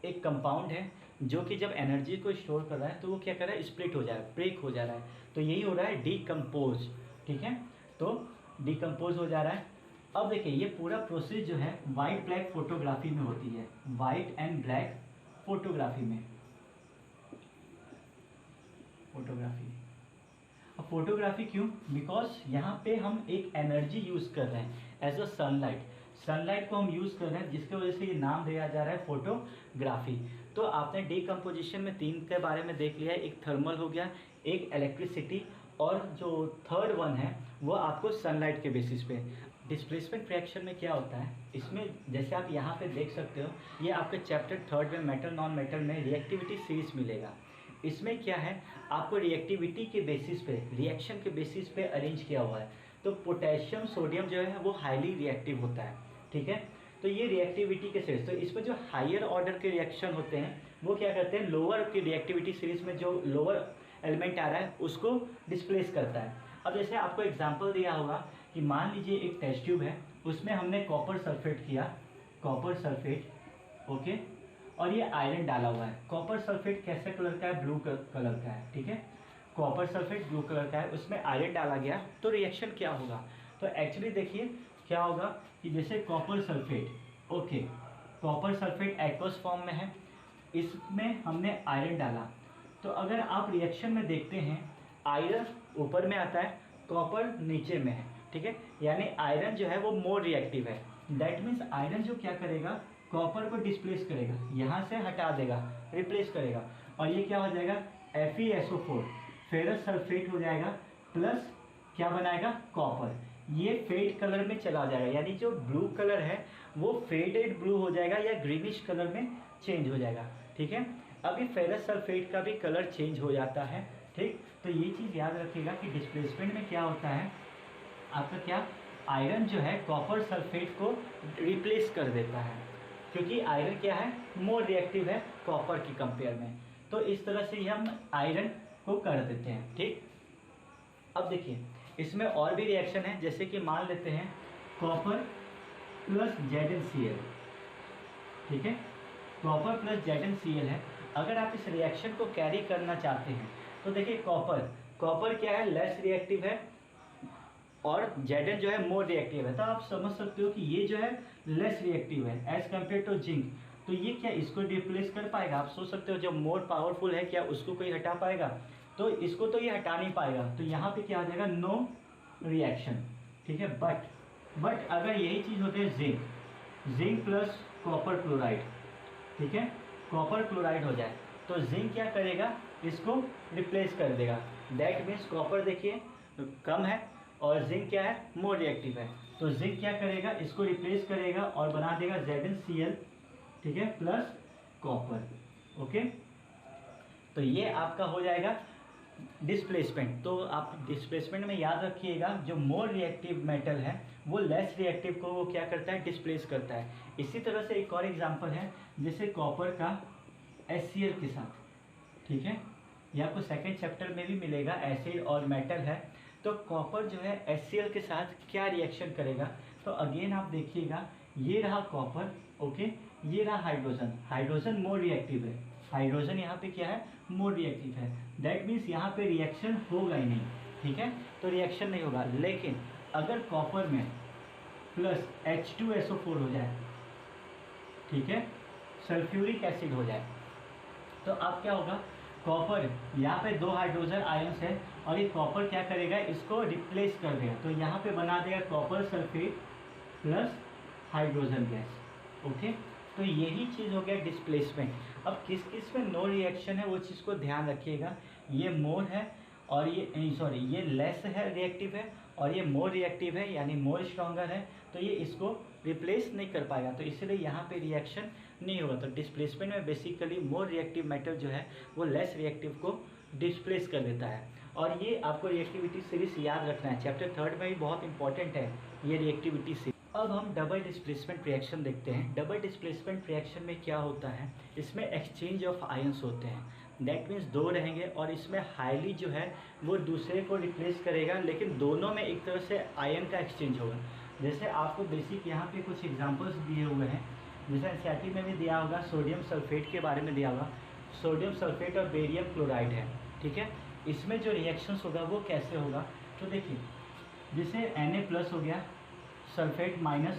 एक कंपाउंड है जो कि जब एनर्जी को स्टोर कर रहा है तो वो क्या कर रहा है, स्प्लिट हो जा रहा है, ब्रेक हो जा रहा है, तो यही हो रहा है डिकम्पोज, ठीक है, तो डिकम्पोज हो जा रहा है। अब देखिए ये पूरा प्रोसेस जो है वाइट ब्लैक फोटोग्राफी में होती है, वाइट एंड ब्लैक फोटोग्राफी में, फोटोग्राफी। अब फोटोग्राफी क्यों, बिकॉज यहाँ पे हम एक एनर्जी यूज कर रहे हैं एज अ सनलाइट, सनलाइट को हम यूज कर रहे हैं जिसकी वजह से ये नाम दिया जा रहा है फोटोग्राफी। तो आपने डिकम्पोजिशन में 3 के बारे में देख लिया, एक थर्मल हो गया, एक इलेक्ट्रिसिटी, और जो थर्ड वन है वो आपको सनलाइट के बेसिस पे। डिस्प्लेसमेंट रिएक्शन में क्या होता है, इसमें जैसे आप यहाँ पे देख सकते हो, ये आपके चैप्टर 3 में मेटल नॉन मेटल में रिएक्टिविटी सीरीज मिलेगा। इसमें क्या है, आपको रिएक्टिविटी के बेसिस पे, रिएक्शन के बेसिस पे अरेंज किया हुआ है। तो पोटेशियम सोडियम जो है वो हाईली रिएक्टिव होता है, ठीक है। तो ये रिएक्टिविटी के सीरीज, तो इसमें जो हायर ऑर्डर के रिएक्शन होते हैं वो क्या करते हैं, लोअर की रिएक्टिविटी सीरीज में जो लोअर एलिमेंट आ रहा है उसको डिस्प्लेस करता है। अब जैसे आपको एग्जांपल दिया होगा कि मान लीजिए एक टेस्ट ट्यूब है, उसमें हमने कॉपर सल्फेट किया, कॉपर सल्फेट, ओके, और ये आयरन डाला हुआ है। कॉपर सल्फेट कैसे कलर का है, ब्लू कलर का है, ठीक है, कॉपर सल्फेट ब्लू कलर का है, उसमें आयरन डाला गया तो रिएक्शन क्या होगा, तो एक्चुअली देखिए क्या होगा कि जैसे copper sulphate, okay, copper sulphate aqueous form में है, इसमें हमने आयरन डाला, तो अगर आप रिएक्शन में देखते हैं आयरन ऊपर में आता है, कॉपर नीचे में है, ठीक है, यानी आयरन जो है वो मोर रिएक्टिव है। दैट मीन्स आयरन जो क्या करेगा, कॉपर को डिस्प्लेस करेगा, यहाँ से हटा देगा, रिप्लेस करेगा, और ये क्या हो जाएगा FeSO4 फेरस सल्फेट हो जाएगा, प्लस क्या बनाएगा कॉपर, ये फेड कलर में चला जाएगा, यानी जो ब्लू कलर है वो फेडेड ब्लू हो जाएगा या ग्रीनिश कलर में चेंज हो जाएगा, ठीक है। अभी फेरस सल्फेट का भी कलर चेंज हो जाता है, ठीक। तो ये चीज़ याद रखिएगा कि डिस्प्लेसमेंट में क्या होता है आपका, क्या आयरन जो है कॉपर सल्फेट को रिप्लेस कर देता है, क्योंकि आयरन क्या है मोर रिएक्टिव है कॉपर की कंपेयर में, तो इस तरह से हम आयरन को कर देते हैं, ठीक। अब देखिए इसमें और भी रिएक्शन है, जैसे कि मान लेते हैं कॉपर प्लस ZnCl, ठीक है, कॉपर प्लस ZnCl है। अगर आप इस रिएक्शन को कैरी करना चाहते हैं तो देखिए कॉपर क्या है लेस रिएक्टिव है और Zn जो है मोर रिएक्टिव है, तो आप समझ सकते हो कि ये जो है लेस रिएक्टिव है एज कम्पेयर टू जिंक, तो ये क्या इसको रिप्लेस कर पाएगा, आप सोच सकते हो जो मोर पावरफुल है क्या उसको कोई हटा पाएगा, तो इसको तो ये हटा नहीं पाएगा, तो यहाँ पे क्या आ जाएगा नो रिएक्शन, ठीक है। बट अगर यही चीज़ होती है जिंक प्लस कॉपर क्लोराइड, ठीक है, कॉपर क्लोराइड हो जाए तो जिंक क्या करेगा इसको रिप्लेस कर देगा, दैट मीन्स कॉपर देखिए कम है और जिंक क्या है मोर रिएक्टिव है, तो जिंक क्या करेगा इसको रिप्लेस करेगा और बना देगा ZnCl, ठीक है, प्लस कॉपर, ओके। तो ये आपका हो जाएगा डिस्प्लेसमेंट। तो आप डिस्प्लेसमेंट में याद रखिएगा जो मोर रिएक्टिव मेटल है वो लेस रिएक्टिव को वो क्या करता है डिस्प्लेस करता है। इसी तरह से एक और एग्जांपल है जैसे कॉपर का HCl के साथ, ठीक है, ये आपको सेकेंड चैप्टर में भी मिलेगा, एसिड और मेटल है, तो कॉपर जो है HCl के साथ क्या रिएक्शन करेगा, तो अगेन आप देखिएगा ये रहा कॉपर, ओके, ये रहा हाइड्रोजन मोर रिएक्टिव है, हाइड्रोजन यहाँ पे क्या है मोर रिएक्टिव है, दैट मीन्स यहाँ पे रिएक्शन होगा ही नहीं, ठीक है, तो रिएक्शन नहीं होगा। लेकिन अगर कॉपर में प्लस H2SO4 हो जाए, ठीक है, सल्फ्यूरिक एसिड हो जाए, तो अब क्या होगा कॉपर यहाँ पे 2 हाइड्रोजन आयंस है और ये कॉपर क्या करेगा इसको रिप्लेस कर देगा, तो यहाँ पे बना देगा copper sulphate plus hydrogen gas, okay. तो यही चीज़ हो गया डिस्प्लेसमेंट। अब किस किस में नो रिएक्शन है वो चीज़ को ध्यान रखिएगा, ये मोर है और ये लेस है रिएक्टिव है और ये मोर रिएक्टिव है यानी मोर स्ट्रॉन्गर है, तो ये इसको रिप्लेस नहीं कर पाएगा, तो इसलिए यहाँ पे रिएक्शन नहीं होगा। तो डिस्प्लेसमेंट में बेसिकली मोर रिएक्टिव मेटल जो है वो लेस रिएक्टिव को डिस्प्लेस कर देता है। और ये आपको रिएक्टिविटी सीरीज याद रखना है, चैप्टर 3 में भी बहुत इंपॉर्टेंट है ये रिएक्टिविटी सीरीज। अब हम डबल डिस्प्लेसमेंट रिएक्शन देखते हैं। डबल डिस्प्लेसमेंट रिएक्शन में क्या होता है, इसमें एक्सचेंज ऑफ आयंस होते हैं, दैट मीन्स 2 रहेंगे और इसमें हाईली जो है वो दूसरे को रिप्लेस करेगा, लेकिन दोनों में एक तरह से आयन का एक्सचेंज होगा। जैसे आपको बेसिक यहाँ पे कुछ एग्जांपल्स दिए हुए हैं, जैसे एनसीईआरटी में भी दिया होगा, सोडियम सल्फेट के बारे में दिया होगा, सोडियम सल्फेट और बेरियम क्लोराइड है, ठीक है, इसमें जो रिएक्शंस होगा वो कैसे होगा, तो देखिए जैसे Na+ हो गया, सल्फेट माइनस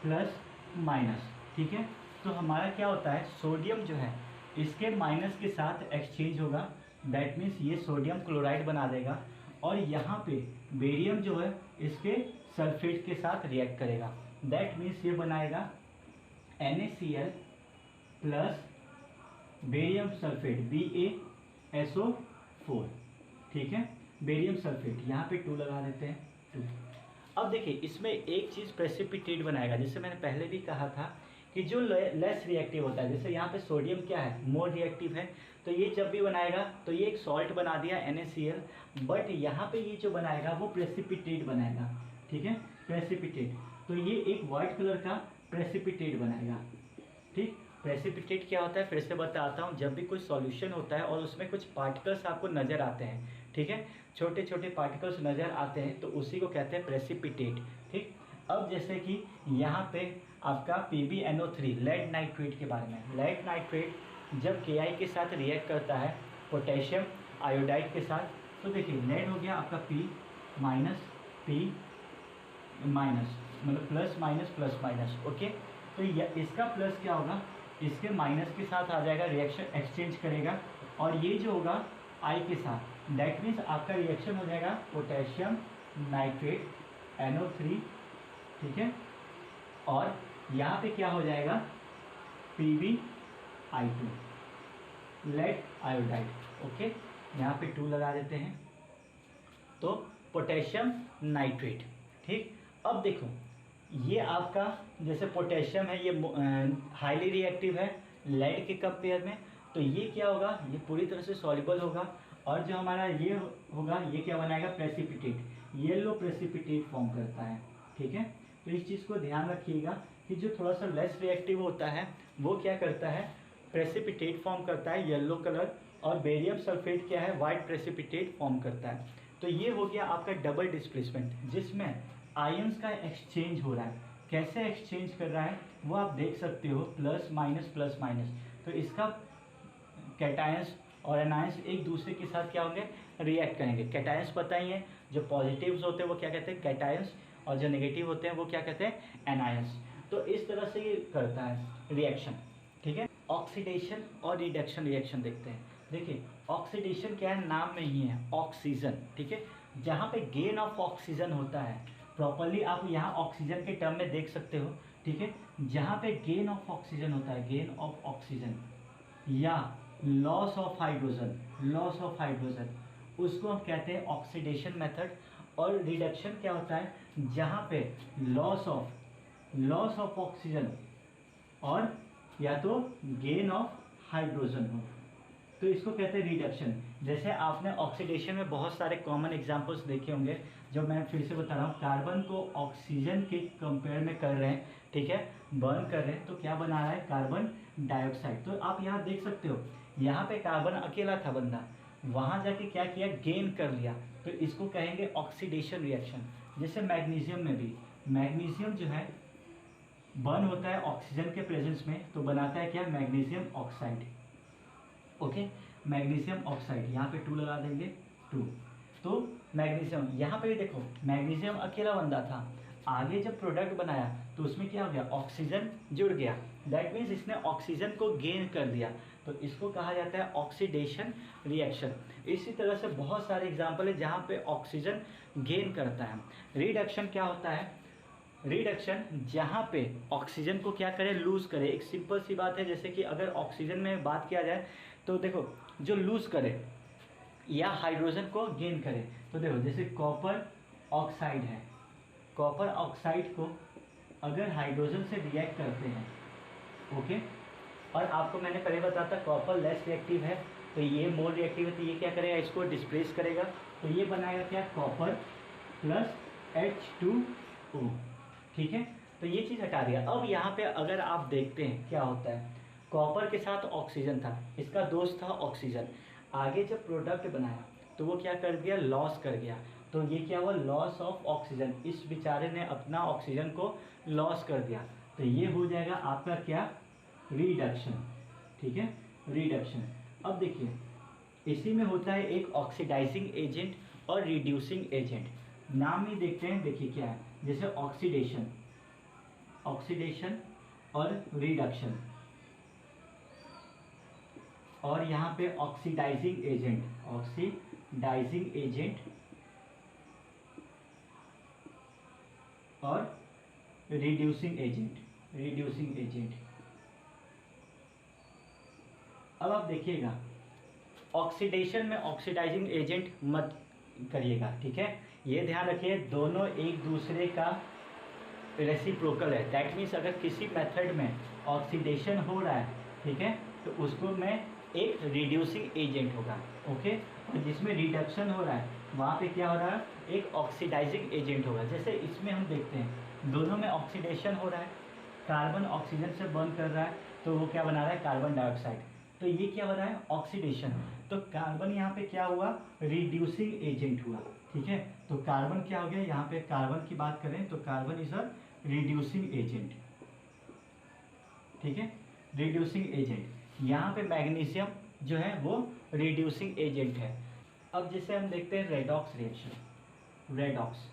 प्लस माइनस, ठीक है, तो हमारा क्या होता है सोडियम जो है इसके माइनस के साथ एक्सचेंज होगा, दैट मीन्स ये सोडियम क्लोराइड बना देगा, और यहाँ पे बेरियम जो है इसके सल्फेट के साथ रिएक्ट करेगा, दैट मीन्स ये बनाएगा NaCl plus barium sulphate BaSO4, ठीक है, बेरियम सल्फेट यहाँ पे 2 लगा देते हैं 2। अब देखिए इसमें एक चीज़ प्रेसिपिटेट बनाएगा, जैसे मैंने पहले भी कहा था कि जो लेस रिएक्टिव होता है, जैसे यहाँ पे सोडियम क्या है मोर रिएक्टिव है, तो ये जब भी बनाएगा तो ये एक सॉल्ट बना दिया NaCl, बट यहाँ पे ये जो बनाएगा वो प्रेसिपिटेट बनाएगा, ठीक है, प्रेसिपिटेट, तो ये एक वाइट कलर का प्रेसिपिटेट बनाएगा। ठीक, प्रेसिपिटेट क्या होता है फिर से बताता हूँ। जब भी कोई सॉल्यूशन होता है और उसमें कुछ पार्टिकल्स आपको नज़र आते हैं, ठीक है, छोटे छोटे पार्टिकल्स नज़र आते हैं, तो उसी को कहते हैं प्रेसिपिटेट। ठीक, अब जैसे कि यहाँ पे आपका PbNO3 लेड नाइट्रेट के बारे में। लेड नाइट्रेट जब Ki के साथ रिएक्ट करता है पोटेशियम आयोडाइड के साथ, तो देखिए लेड हो गया आपका P माइनस P माइनस, मतलब plus minus plus minus. Okay, तो इसका प्लस क्या होगा, इसके माइनस के साथ आ जाएगा, रिएक्शन एक्सचेंज करेगा, और ये जो होगा I के साथ, दैट मीन्स आपका रिएक्शन हो जाएगा पोटेशियम नाइट्रेट NO3, ठीक है, और यहाँ पे क्या हो जाएगा PbI2 लेड आयोडाइड। ओके, यहाँ पे 2 लगा देते हैं, तो पोटेशियम नाइट्रेट। ठीक, अब देखो ये आपका जैसे पोटेशियम है, ये हाईली रिएक्टिव है लेड के कंपेयर में, तो ये क्या होगा, ये पूरी तरह से सॉल्युबल होगा, और जो हमारा ये होगा ये क्या बनाएगा, प्रेसिपिटेट, येलो प्रेसिपिटेट फॉर्म करता है। ठीक है, तो इस चीज़ को ध्यान रखिएगा कि जो थोड़ा सा लेस रिएक्टिव होता है वो क्या करता है, प्रेसिपिटेट फॉर्म करता है येलो कलर, और बेरियम सल्फेट क्या है, वाइट प्रेसिपिटेट फॉर्म करता है। तो ये हो गया आपका डबल डिस्प्लेसमेंट, जिसमें आयंस का एक्सचेंज हो रहा है। कैसे एक्सचेंज कर रहा है वो आप देख सकते हो, प्लस माइनस। तो इसका कैटायंस और एनायंस एक दूसरे के साथ क्या होंगे, रिएक्ट करेंगे। कैटायंस पता ही है, जो पॉजिटिव्स होते हैं वो क्या कहते हैं, कैटायंस, और जो नेगेटिव होते हैं वो क्या कहते हैं, एनायंस। तो इस तरह से ये करता है रिएक्शन। ठीक है, ऑक्सीडेशन और रिडक्शन रिएक्शन देखते हैं। देखिए ऑक्सीडेशन क्या है, नाम में ही है ऑक्सीजन। ठीक है, जहाँ पे गेन ऑफ ऑक्सीजन होता है, प्रॉपरली आप यहाँ ऑक्सीजन के टर्म में देख सकते हो। ठीक है, जहाँ पे गेन ऑफ ऑक्सीजन होता है, गेन ऑफ ऑक्सीजन या लॉस ऑफ हाइड्रोजन, उसको हम कहते हैं ऑक्सीडेशन मेथड। और रिडक्शन क्या होता है, जहाँ पे लॉस ऑफ ऑक्सीजन और या तो गेन ऑफ हाइड्रोजन हो, तो इसको कहते हैं रिडक्शन। जैसे आपने ऑक्सीडेशन में बहुत सारे कॉमन एग्जांपल्स देखे होंगे, जो मैं फिर से बता रहा हूँ। कार्बन को ऑक्सीजन के कंपेयर में कर रहे हैं, ठीक है, बर्न कर रहे हैं, तो क्या बना रहा है, कार्बन डाइऑक्साइड। तो आप यहाँ देख सकते हो, यहाँ पे कार्बन अकेला था बंदा, वहाँ जाके क्या किया, गेन कर लिया, तो इसको कहेंगे ऑक्सीडेशन रिएक्शन। जैसे मैग्नीशियम में भी, मैग्नीशियम जो है बर्न होता है ऑक्सीजन के प्रेजेंस में, तो बनाता है क्या, magnesium oxide. Okay, magnesium oxide, यहाँ पे 2 लगा देंगे, 2। तो मैग्नीशियम, यहाँ पे भी देखो मैग्नीशियम अकेला बंदा था, आगे जब प्रोडक्ट बनाया तो उसमें क्या हो गया, ऑक्सीजन जुड़ गया, दैट मीन्स इसने ऑक्सीजन को गेन कर दिया, तो इसको कहा जाता है ऑक्सीडेशन रिएक्शन। इसी तरह से बहुत सारे एग्जाम्पल है जहाँ पे ऑक्सीजन गेन करता है। रिडक्शन क्या होता है, रिडक्शन जहाँ पे ऑक्सीजन को क्या करे, लूज करे। एक सिंपल सी बात है, जैसे कि अगर ऑक्सीजन में बात किया जाए तो देखो जो लूज करे या हाइड्रोजन को गेन करे, तो देखो जैसे कॉपर ऑक्साइड है, कॉपर ऑक्साइड को अगर हाइड्रोजन से रिएक्ट करते हैं, ओके, और आपको मैंने पहले बताया था कॉपर लेस रिएक्टिव है, तो ये मोर रिएक्टिव है, तो ये क्या करेगा, इसको डिस्प्लेस करेगा, तो ये बनाएगा क्या, कॉपर प्लस H2O। ठीक है, तो ये चीज़ हटा दिया। अब यहाँ पे अगर आप देखते हैं क्या होता है, कॉपर के साथ ऑक्सीजन था, इसका दोस्त था ऑक्सीजन, आगे जब प्रोडक्ट बनाया तो वो क्या कर दिया, लॉस कर गया, तो ये क्या हुआ, लॉस ऑफ ऑक्सीजन, इस बेचारे ने अपना ऑक्सीजन को लॉस कर दिया, तो ये हो जाएगा आपका क्या, रिडक्शन। ठीक है, रिडक्शन। अब देखिए इसी में होता है एक ऑक्सीडाइजिंग एजेंट और रिड्यूसिंग एजेंट, नाम ही देखते हैं, देखिए क्या है, जैसे ऑक्सीडेशन और रिडक्शन, और यहाँ पे ऑक्सीडाइजिंग एजेंट और रिड्यूसिंग एजेंट। अब आप देखिएगा ऑक्सीडेशन में ऑक्सीडाइजिंग एजेंट मत करिएगा, ठीक है, ये ध्यान रखिए दोनों एक दूसरे का रेसिप्रोकल है। दैट मीन्स अगर किसी मेथड में ऑक्सीडेशन हो रहा है, ठीक है, तो उसको में एक रिड्यूसिंग एजेंट होगा, ओके, और जिसमें रिडक्शन हो रहा है वहाँ पे क्या हो रहा है, एक ऑक्सीडाइजिंग एजेंट होगा। जैसे इसमें हम देखते हैं दोनों में ऑक्सीडेशन हो रहा है, कार्बन ऑक्सीजन से बर्न कर रहा है तो वो क्या बना रहा है, कार्बन डाइऑक्साइड। तो ये क्या हो रहा है, ऑक्सीडेशन। तो कार्बन यहाँ पे क्या हुआ, रिड्यूसिंग एजेंट हुआ, ठीक है। तो कार्बन क्या हो गया, यहाँ पे कार्बन की बात करें तो carbon is a reducing agent, ठीक है, रिड्यूसिंग एजेंट। यहाँ पे मैग्नीशियम जो है वो रिड्यूसिंग एजेंट है। अब जैसे हम देखते हैं रेडॉक्स रिएक्शन, रेडॉक्स,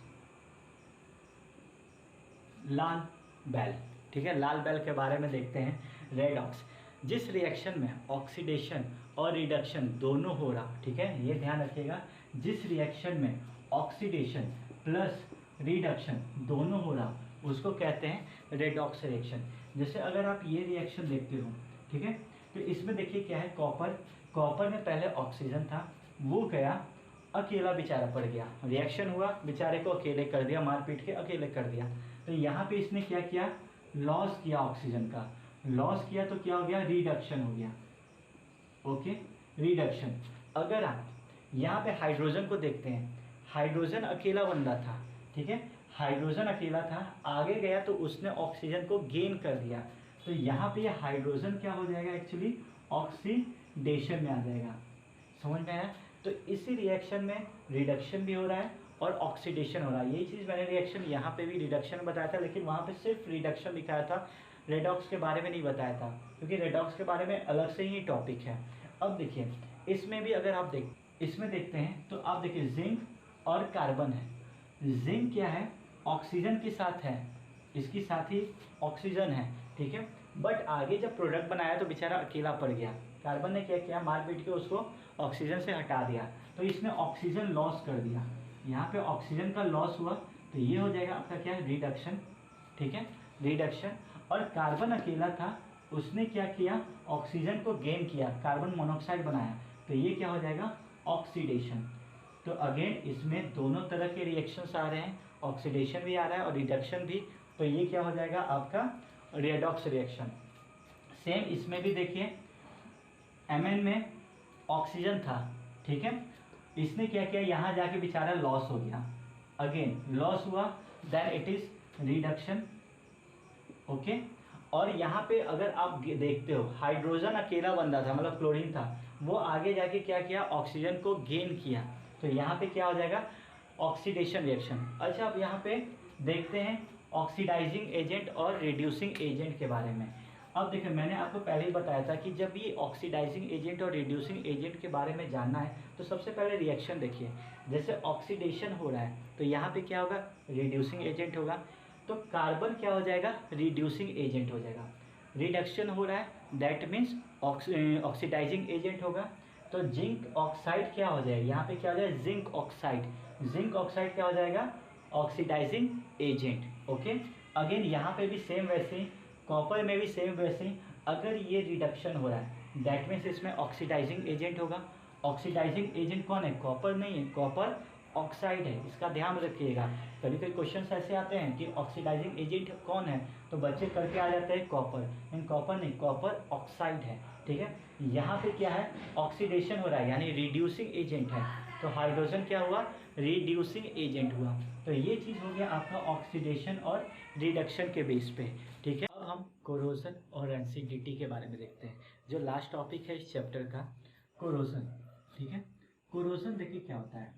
लाल बैल, ठीक है, लाल बैल के बारे में देखते हैं। रेडॉक्स, जिस रिएक्शन में ऑक्सीडेशन और रिडक्शन दोनों हो रहा, ठीक है, ये ध्यान रखिएगा, जिस रिएक्शन में ऑक्सीडेशन प्लस रिडक्शन दोनों हो रहा उसको कहते हैं रेडॉक्स रिएक्शन। जैसे अगर आप ये रिएक्शन देखते हो, ठीक है, तो इसमें देखिए क्या है, कॉपर, कॉपर में पहले ऑक्सीजन था, वो गया अकेला बेचारा पड़ गया, रिएक्शन हुआ, बेचारे को अकेले कर दिया, मार पीट के अकेले कर दिया। तो यहाँ पे इसने क्या किया, लॉस किया ऑक्सीजन का, लॉस किया तो क्या हो गया, रिडक्शन हो गया, ओके, रिडक्शन। अगर आप यहाँ पे हाइड्रोजन को देखते हैं, हाइड्रोजन अकेला बंदा था, ठीक है, हाइड्रोजन अकेला था, आगे गया तो उसने ऑक्सीजन को गेन कर दिया, तो यहाँ पे हाइड्रोजन क्या हो जाएगा, एक्चुअली ऑक्सीडेशन में आ जाएगा, समझ में आया। तो इसी रिएक्शन में रिडक्शन भी हो रहा है और ऑक्सीडेशन हो रहा है। यही चीज़ मैंने रिएक्शन यहाँ पे भी रिडक्शन बताया था, लेकिन वहाँ पे सिर्फ रिडक्शन दिखाया था, रेडॉक्स के बारे में नहीं बताया था, क्योंकि रेडॉक्स के बारे में अलग से ही टॉपिक है। अब देखिए इसमें भी अगर आप इसमें देखते हैं तो आप देखिए जिंक और कार्बन है, जिंक क्या है, ऑक्सीजन के साथ है, इसके साथ ही ऑक्सीजन है, ठीक है, बट आगे जब प्रोडक्ट बनाया तो बेचारा अकेला पड़ गया, कार्बन ने क्या किया, मार पीट के उसको ऑक्सीजन से हटा दिया, तो इसने ऑक्सीजन लॉस कर दिया, यहाँ पे ऑक्सीजन का लॉस हुआ, तो ये हो जाएगा आपका क्या, रिडक्शन, ठीक है, रिडक्शन। और कार्बन अकेला था, उसने क्या किया, ऑक्सीजन को गेन किया, कार्बन मोनोऑक्साइड बनाया, तो ये क्या हो जाएगा, ऑक्सीडेशन। तो अगेन इसमें दोनों तरह के रिएक्शंस आ रहे हैं, ऑक्सीडेशन भी आ रहा है और रिडक्शन भी, तो ये क्या हो जाएगा आपका रेडॉक्स रिएक्शन। सेम इसमें भी देखिए, Mn में ऑक्सीजन था, ठीक है, इसने क्या किया, यहाँ जाके बेचारा लॉस हो गया, अगेन लॉस हुआ, then it is reduction, okay. और यहाँ पे अगर आप देखते हो, हाइड्रोजन अकेला बंदा था, मतलब क्लोरीन था, वो आगे जाके क्या किया, ऑक्सीजन को गेन किया, तो यहाँ पे क्या हो जाएगा, ऑक्सीडेशन रिएक्शन। अच्छा, अब यहाँ पे देखते हैं ऑक्सीडाइजिंग एजेंट और रिड्यूसिंग एजेंट के बारे में। अब देखिए मैंने आपको पहले ही बताया था कि जब ये ऑक्सीडाइजिंग एजेंट और रिड्यूसिंग एजेंट के बारे में जानना है तो सबसे पहले रिएक्शन देखिए, जैसे ऑक्सीडेशन हो रहा है तो यहाँ पे क्या होगा, रिड्यूसिंग एजेंट होगा, तो कार्बन क्या हो जाएगा, रिड्यूसिंग एजेंट हो जाएगा। रिडक्शन हो रहा है दैट मीन्स ऑक्सीडाइजिंग एजेंट होगा, तो जिंक ऑक्साइड क्या हो जाएगा, यहाँ पे क्या हो जाएगा, जिंक ऑक्साइड, जिंक ऑक्साइड क्या हो जाएगा, ऑक्सीडाइजिंग एजेंट, ओके। अगेन यहाँ पे भी सेम वैसे ही, कॉपर में भी सेम वैसे ही, अगर ये रिडक्शन हो रहा है दैट मीन्स इसमें ऑक्सीडाइजिंग एजेंट होगा। ऑक्सीडाइजिंग एजेंट कौन है, कॉपर नहीं है, कॉपर ऑक्साइड है, इसका ध्यान रखिएगा। कभी कभी क्वेश्चन ऐसे आते हैं कि ऑक्सीडाइजिंग एजेंट कौन है, तो बच्चे करके आ जाते हैं कॉपर, लेकिन कॉपर नहीं, कॉपर ऑक्साइड है, ठीक है। यहाँ पे क्या है, ऑक्सीडेशन हो रहा है यानी रिड्यूसिंग एजेंट है, तो हाइड्रोजन क्या हुआ, रिड्यूसिंग एजेंट हुआ। तो ये चीज़ हो गया आपका ऑक्सीडेशन और रिडक्शन के बेस पे, ठीक है। अब हम कोरोजन और रेंसिडिटी के बारे में देखते हैं, जो लास्ट टॉपिक है इस चैप्टर का, कोरोजन, ठीक है। कोरोजन देखिए क्या होता है,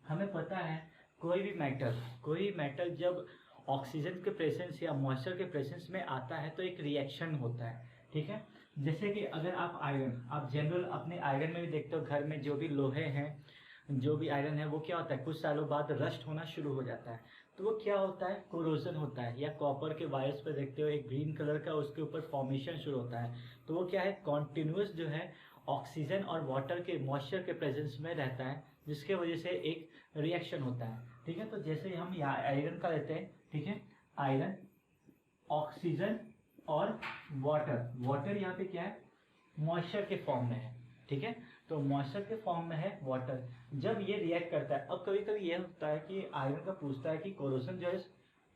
हमें पता है कोई मेटल जब ऑक्सीजन के प्रेजेंस या मॉइस्चर के प्रेजेंस में आता है तो एक रिएक्शन होता है, ठीक है। जैसे कि अगर आप आयरन, आप जनरल अपने आयरन में भी देखते हो, घर में जो भी लोहे हैं, जो भी आयरन है, वो क्या होता है, कुछ सालों बाद रस्ट होना शुरू हो जाता है, तो वो क्या होता है, कोरोजन होता है। या कॉपर के वायर्स पे देखते हो एक ग्रीन कलर का उसके ऊपर फॉर्मेशन शुरू होता है, तो वो क्या है, कॉन्टिन्यूस जो है ऑक्सीजन और वाटर के मॉइस्चर के प्रेजेंस में रहता है, जिसके वजह से एक रिएक्शन होता है, ठीक है। तो जैसे हम यहाँ आयरन का लेते हैं, ठीक है, आयरन, ऑक्सीजन और वाटर, वाटर यहाँ पे क्या है, मॉइस्चर के फॉर्म में है, ठीक है, तो मॉइस्चर के फॉर्म में है वाटर। जब ये रिएक्ट करता है, अब कभी कभी ये होता है कि आयरन का पूछता है कि कोरोजन जो है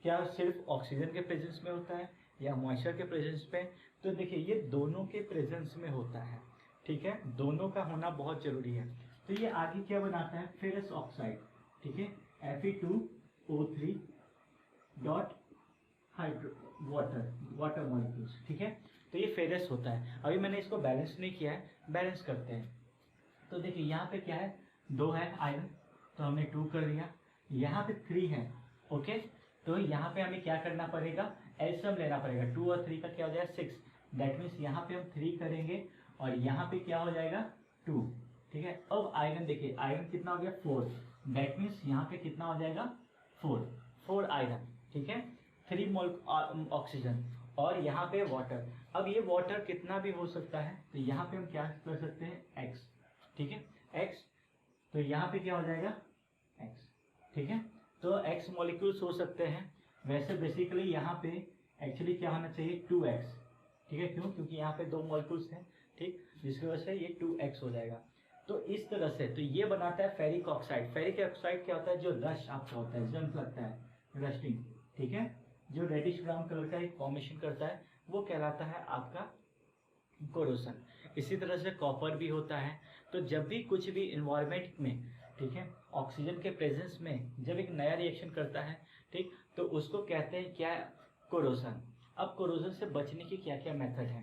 क्या सिर्फ ऑक्सीजन के प्रेजेंस में होता है या मॉइस्चर के प्रेजेंस में, तो देखिए ये दोनों के प्रेजेंस में होता है, ठीक है, दोनों का होना बहुत जरूरी है। तो ये आगे क्या बनाता है, फेरस ऑक्साइड, ठीक है, Fe2O3 डॉट वाटर मॉलिक्यूल्स, ठीक है। तो ये फेरस होता है। अभी मैंने इसको बैलेंस नहीं किया है, बैलेंस करते हैं। तो देखिए यहाँ पे क्या है, 2 है आयरन, तो हमने 2 कर दिया। यहाँ पे 3 है, ओके। तो यहाँ पे हमें क्या करना पड़ेगा, एलसीएम लेना पड़ेगा। 2 और 3 का क्या हो जाएगा, 6। दैट मीन्स यहाँ पे हम 3 करेंगे और यहाँ पे क्या हो जाएगा, 2, ठीक है। अब आयरन देखिए, आयरन कितना हो गया, 4। दैट मीन्स यहाँ पे कितना हो जाएगा, 4 आयरन, ठीक है। 3 मोल ऑक्सीजन और यहाँ पे वाटर। अब ये वाटर कितना भी हो सकता है, तो यहाँ पे हम क्या कर सकते हैं, x, ठीक है, x। तो यहाँ पे क्या हो जाएगा, x, ठीक है। तो x मॉलिक्यूल्स हो सकते हैं। वैसे बेसिकली यहाँ पे एक्चुअली क्या होना चाहिए, 2x, ठीक है। क्यों, क्योंकि यहाँ पे 2 मॉलिक्यूल्स हैं, ठीक, जिसकी वजह से ये 2x हो जाएगा। तो इस तरह से तो ये बनाता है फेरिक ऑक्साइड। फेरिक ऑक्साइड क्या होता है, जो रश आपका होता है, जंग लगता है, रस्टिंग, ठीक है, जो रेडिश ब्राउन कलर का एक फॉर्मेशन करता है, वो कहलाता है आपका कोरोसन। इसी तरह से कॉपर भी होता है। तो जब भी कुछ भी इन्वायरमेंट में, ठीक है, ऑक्सीजन के प्रेजेंस में जब एक नया रिएक्शन करता है, ठीक, तो उसको कहते हैं क्या, कोरोसन। अब कोरोजन से बचने की क्या क्या मेथड है।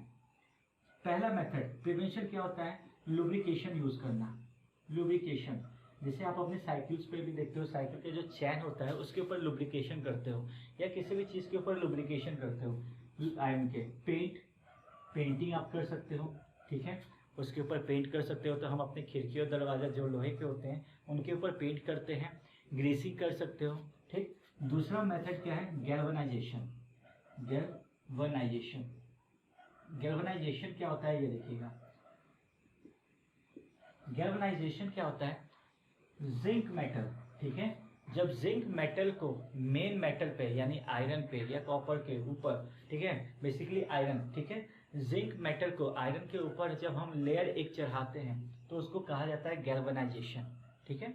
पहला मेथड प्रिवेंशन क्या होता है, लुब्रिकेशन यूज करना। लुब्रिकेशन जैसे आप अपने साइकिल्स पे भी देखते हो, साइकिल के जो चैन होता है उसके ऊपर लुब्रिकेशन करते हो, या किसी भी चीज़ के ऊपर लुब्रिकेशन करते हो। आयरन के पेंटिंग आप कर सकते हो, ठीक है, उसके ऊपर पेंट कर सकते हो। तो हम अपने खिड़की और दरवाजा जो लोहे के होते हैं उनके ऊपर पेंट करते हैं। ग्रीसिंग कर सकते हो, ठीक। दूसरा मेथड क्या है, गैल्वेनाइजेशन। गैल्वेनाइजेशन क्या होता है, ये देखिएगा। गैल्वेनाइजेशन क्या होता है, जिंक मेटल, ठीक है, जब जिंक मेटल को मेन मेटल पे यानी आयरन पे या कॉपर के ऊपर, ठीक है, बेसिकली आयरन, ठीक है, जिंक मेटल को आयरन के ऊपर जब हम लेयर एक चढ़ाते हैं तो उसको कहा जाता है गैल्वेनाइजेशन, ठीक है।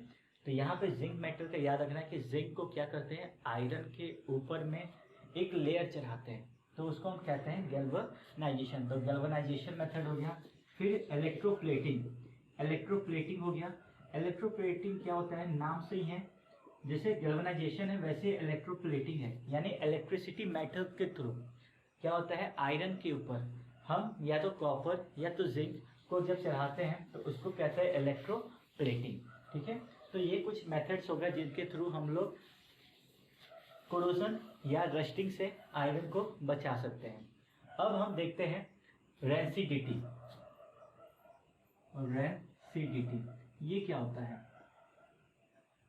तो यहाँ पे जिंक मेटल का याद रखना है कि जिंक को क्या करते हैं, आयरन के ऊपर में एक लेयर चढ़ाते हैं, तो उसको हम कहते हैं गैल्वेनाइजेशन। तो गैल्वेनाइजेशन मेथड हो गया। फिर इलेक्ट्रोप्लेटिंग हो गया। इलेक्ट्रोप्लेटिंग क्या होता है, नाम से ही है, जैसे गैल्वेनाइजेशन है वैसे इलेक्ट्रोप्लेटिंग है, यानी इलेक्ट्रिसिटी मेथड के थ्रू क्या होता है, आयरन के ऊपर हम या तो कॉपर या तो जिंक को जब चढ़ाते हैं तो उसको कहते हैं इलेक्ट्रोप्लेटिंग, ठीक है। तो ये कुछ मेथड्स हो गए जिनके थ्रू हम लोग कोरोजन या रस्टिंग से आयरन को बचा सकते हैं। अब हम देखते हैं रेंसिडिटी। ये क्या होता है,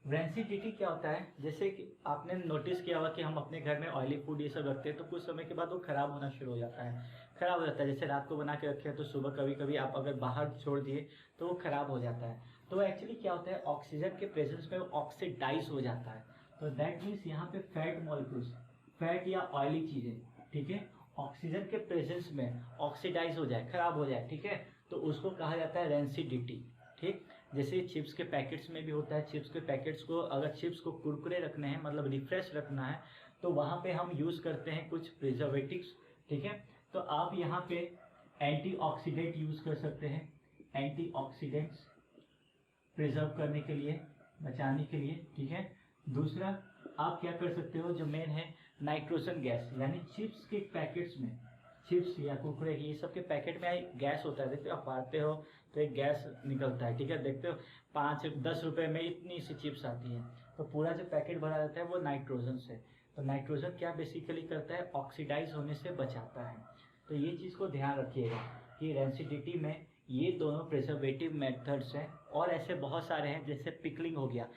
रेंसिडिटी क्या होता है, जैसे कि आपने नोटिस किया होगा कि हम अपने घर में ऑयली फूड ये सब रखते हैं तो कुछ समय के बाद वो खराब होना शुरू हो जाता है। खराब हो जाता है, जैसे रात को बना के रखे हैं तो सुबह कभी कभी आप अगर बाहर छोड़ दिए तो वो खराब हो जाता है। तो एक्चुअली क्या होता है, ऑक्सीजन के प्रेजेंस में वो ऑक्सीडाइज हो जाता है। तो दैट मीन्स यहाँ पे फैट मॉलिक्यूल्स, फैट या ऑयली चीजें, ठीक है, ऑक्सीजन के प्रेजेंस में ऑक्सीडाइज हो जाए, खराब हो जाए, ठीक है, तो उसको कहा जाता है रेंसिडिटी, ठीक। जैसे चिप्स के पैकेट्स में भी होता है, चिप्स के पैकेट्स को अगर चिप्स को कुरकुरे रखने हैं, मतलब रिफ्रेश रखना है, तो वहाँ पे हम यूज़ करते हैं कुछ प्रिजर्वेटिव्स, ठीक है। तो आप यहाँ पे एंटीऑक्सीडेंट यूज़ कर सकते हैं, एंटीऑक्सीडेंट्स प्रिजर्व करने के लिए, बचाने के लिए, ठीक है। दूसरा आप क्या कर सकते हो, जो मेन है नाइट्रोजन गैस, यानी चिप्स के पैकेट्स में, चिप्स या कुरकुरे ये सब के पैकेट में एक गैस होता है, देखते हो आप फाड़ते हो तो एक गैस निकलता है, ठीक है, देखते हो 5-10 रुपए में इतनी सी चिप्स आती है, तो पूरा जो पैकेट भरा रहता है वो नाइट्रोजन से। तो नाइट्रोजन क्या बेसिकली करता है, ऑक्सीडाइज होने से बचाता है। तो ये चीज़ को ध्यान रखिएगा कि रेंसिडिटी में ये दोनों प्रिजर्वेटिव मेथड्स हैं, और ऐसे बहुत सारे हैं, जैसे पिकलिंग हो गया।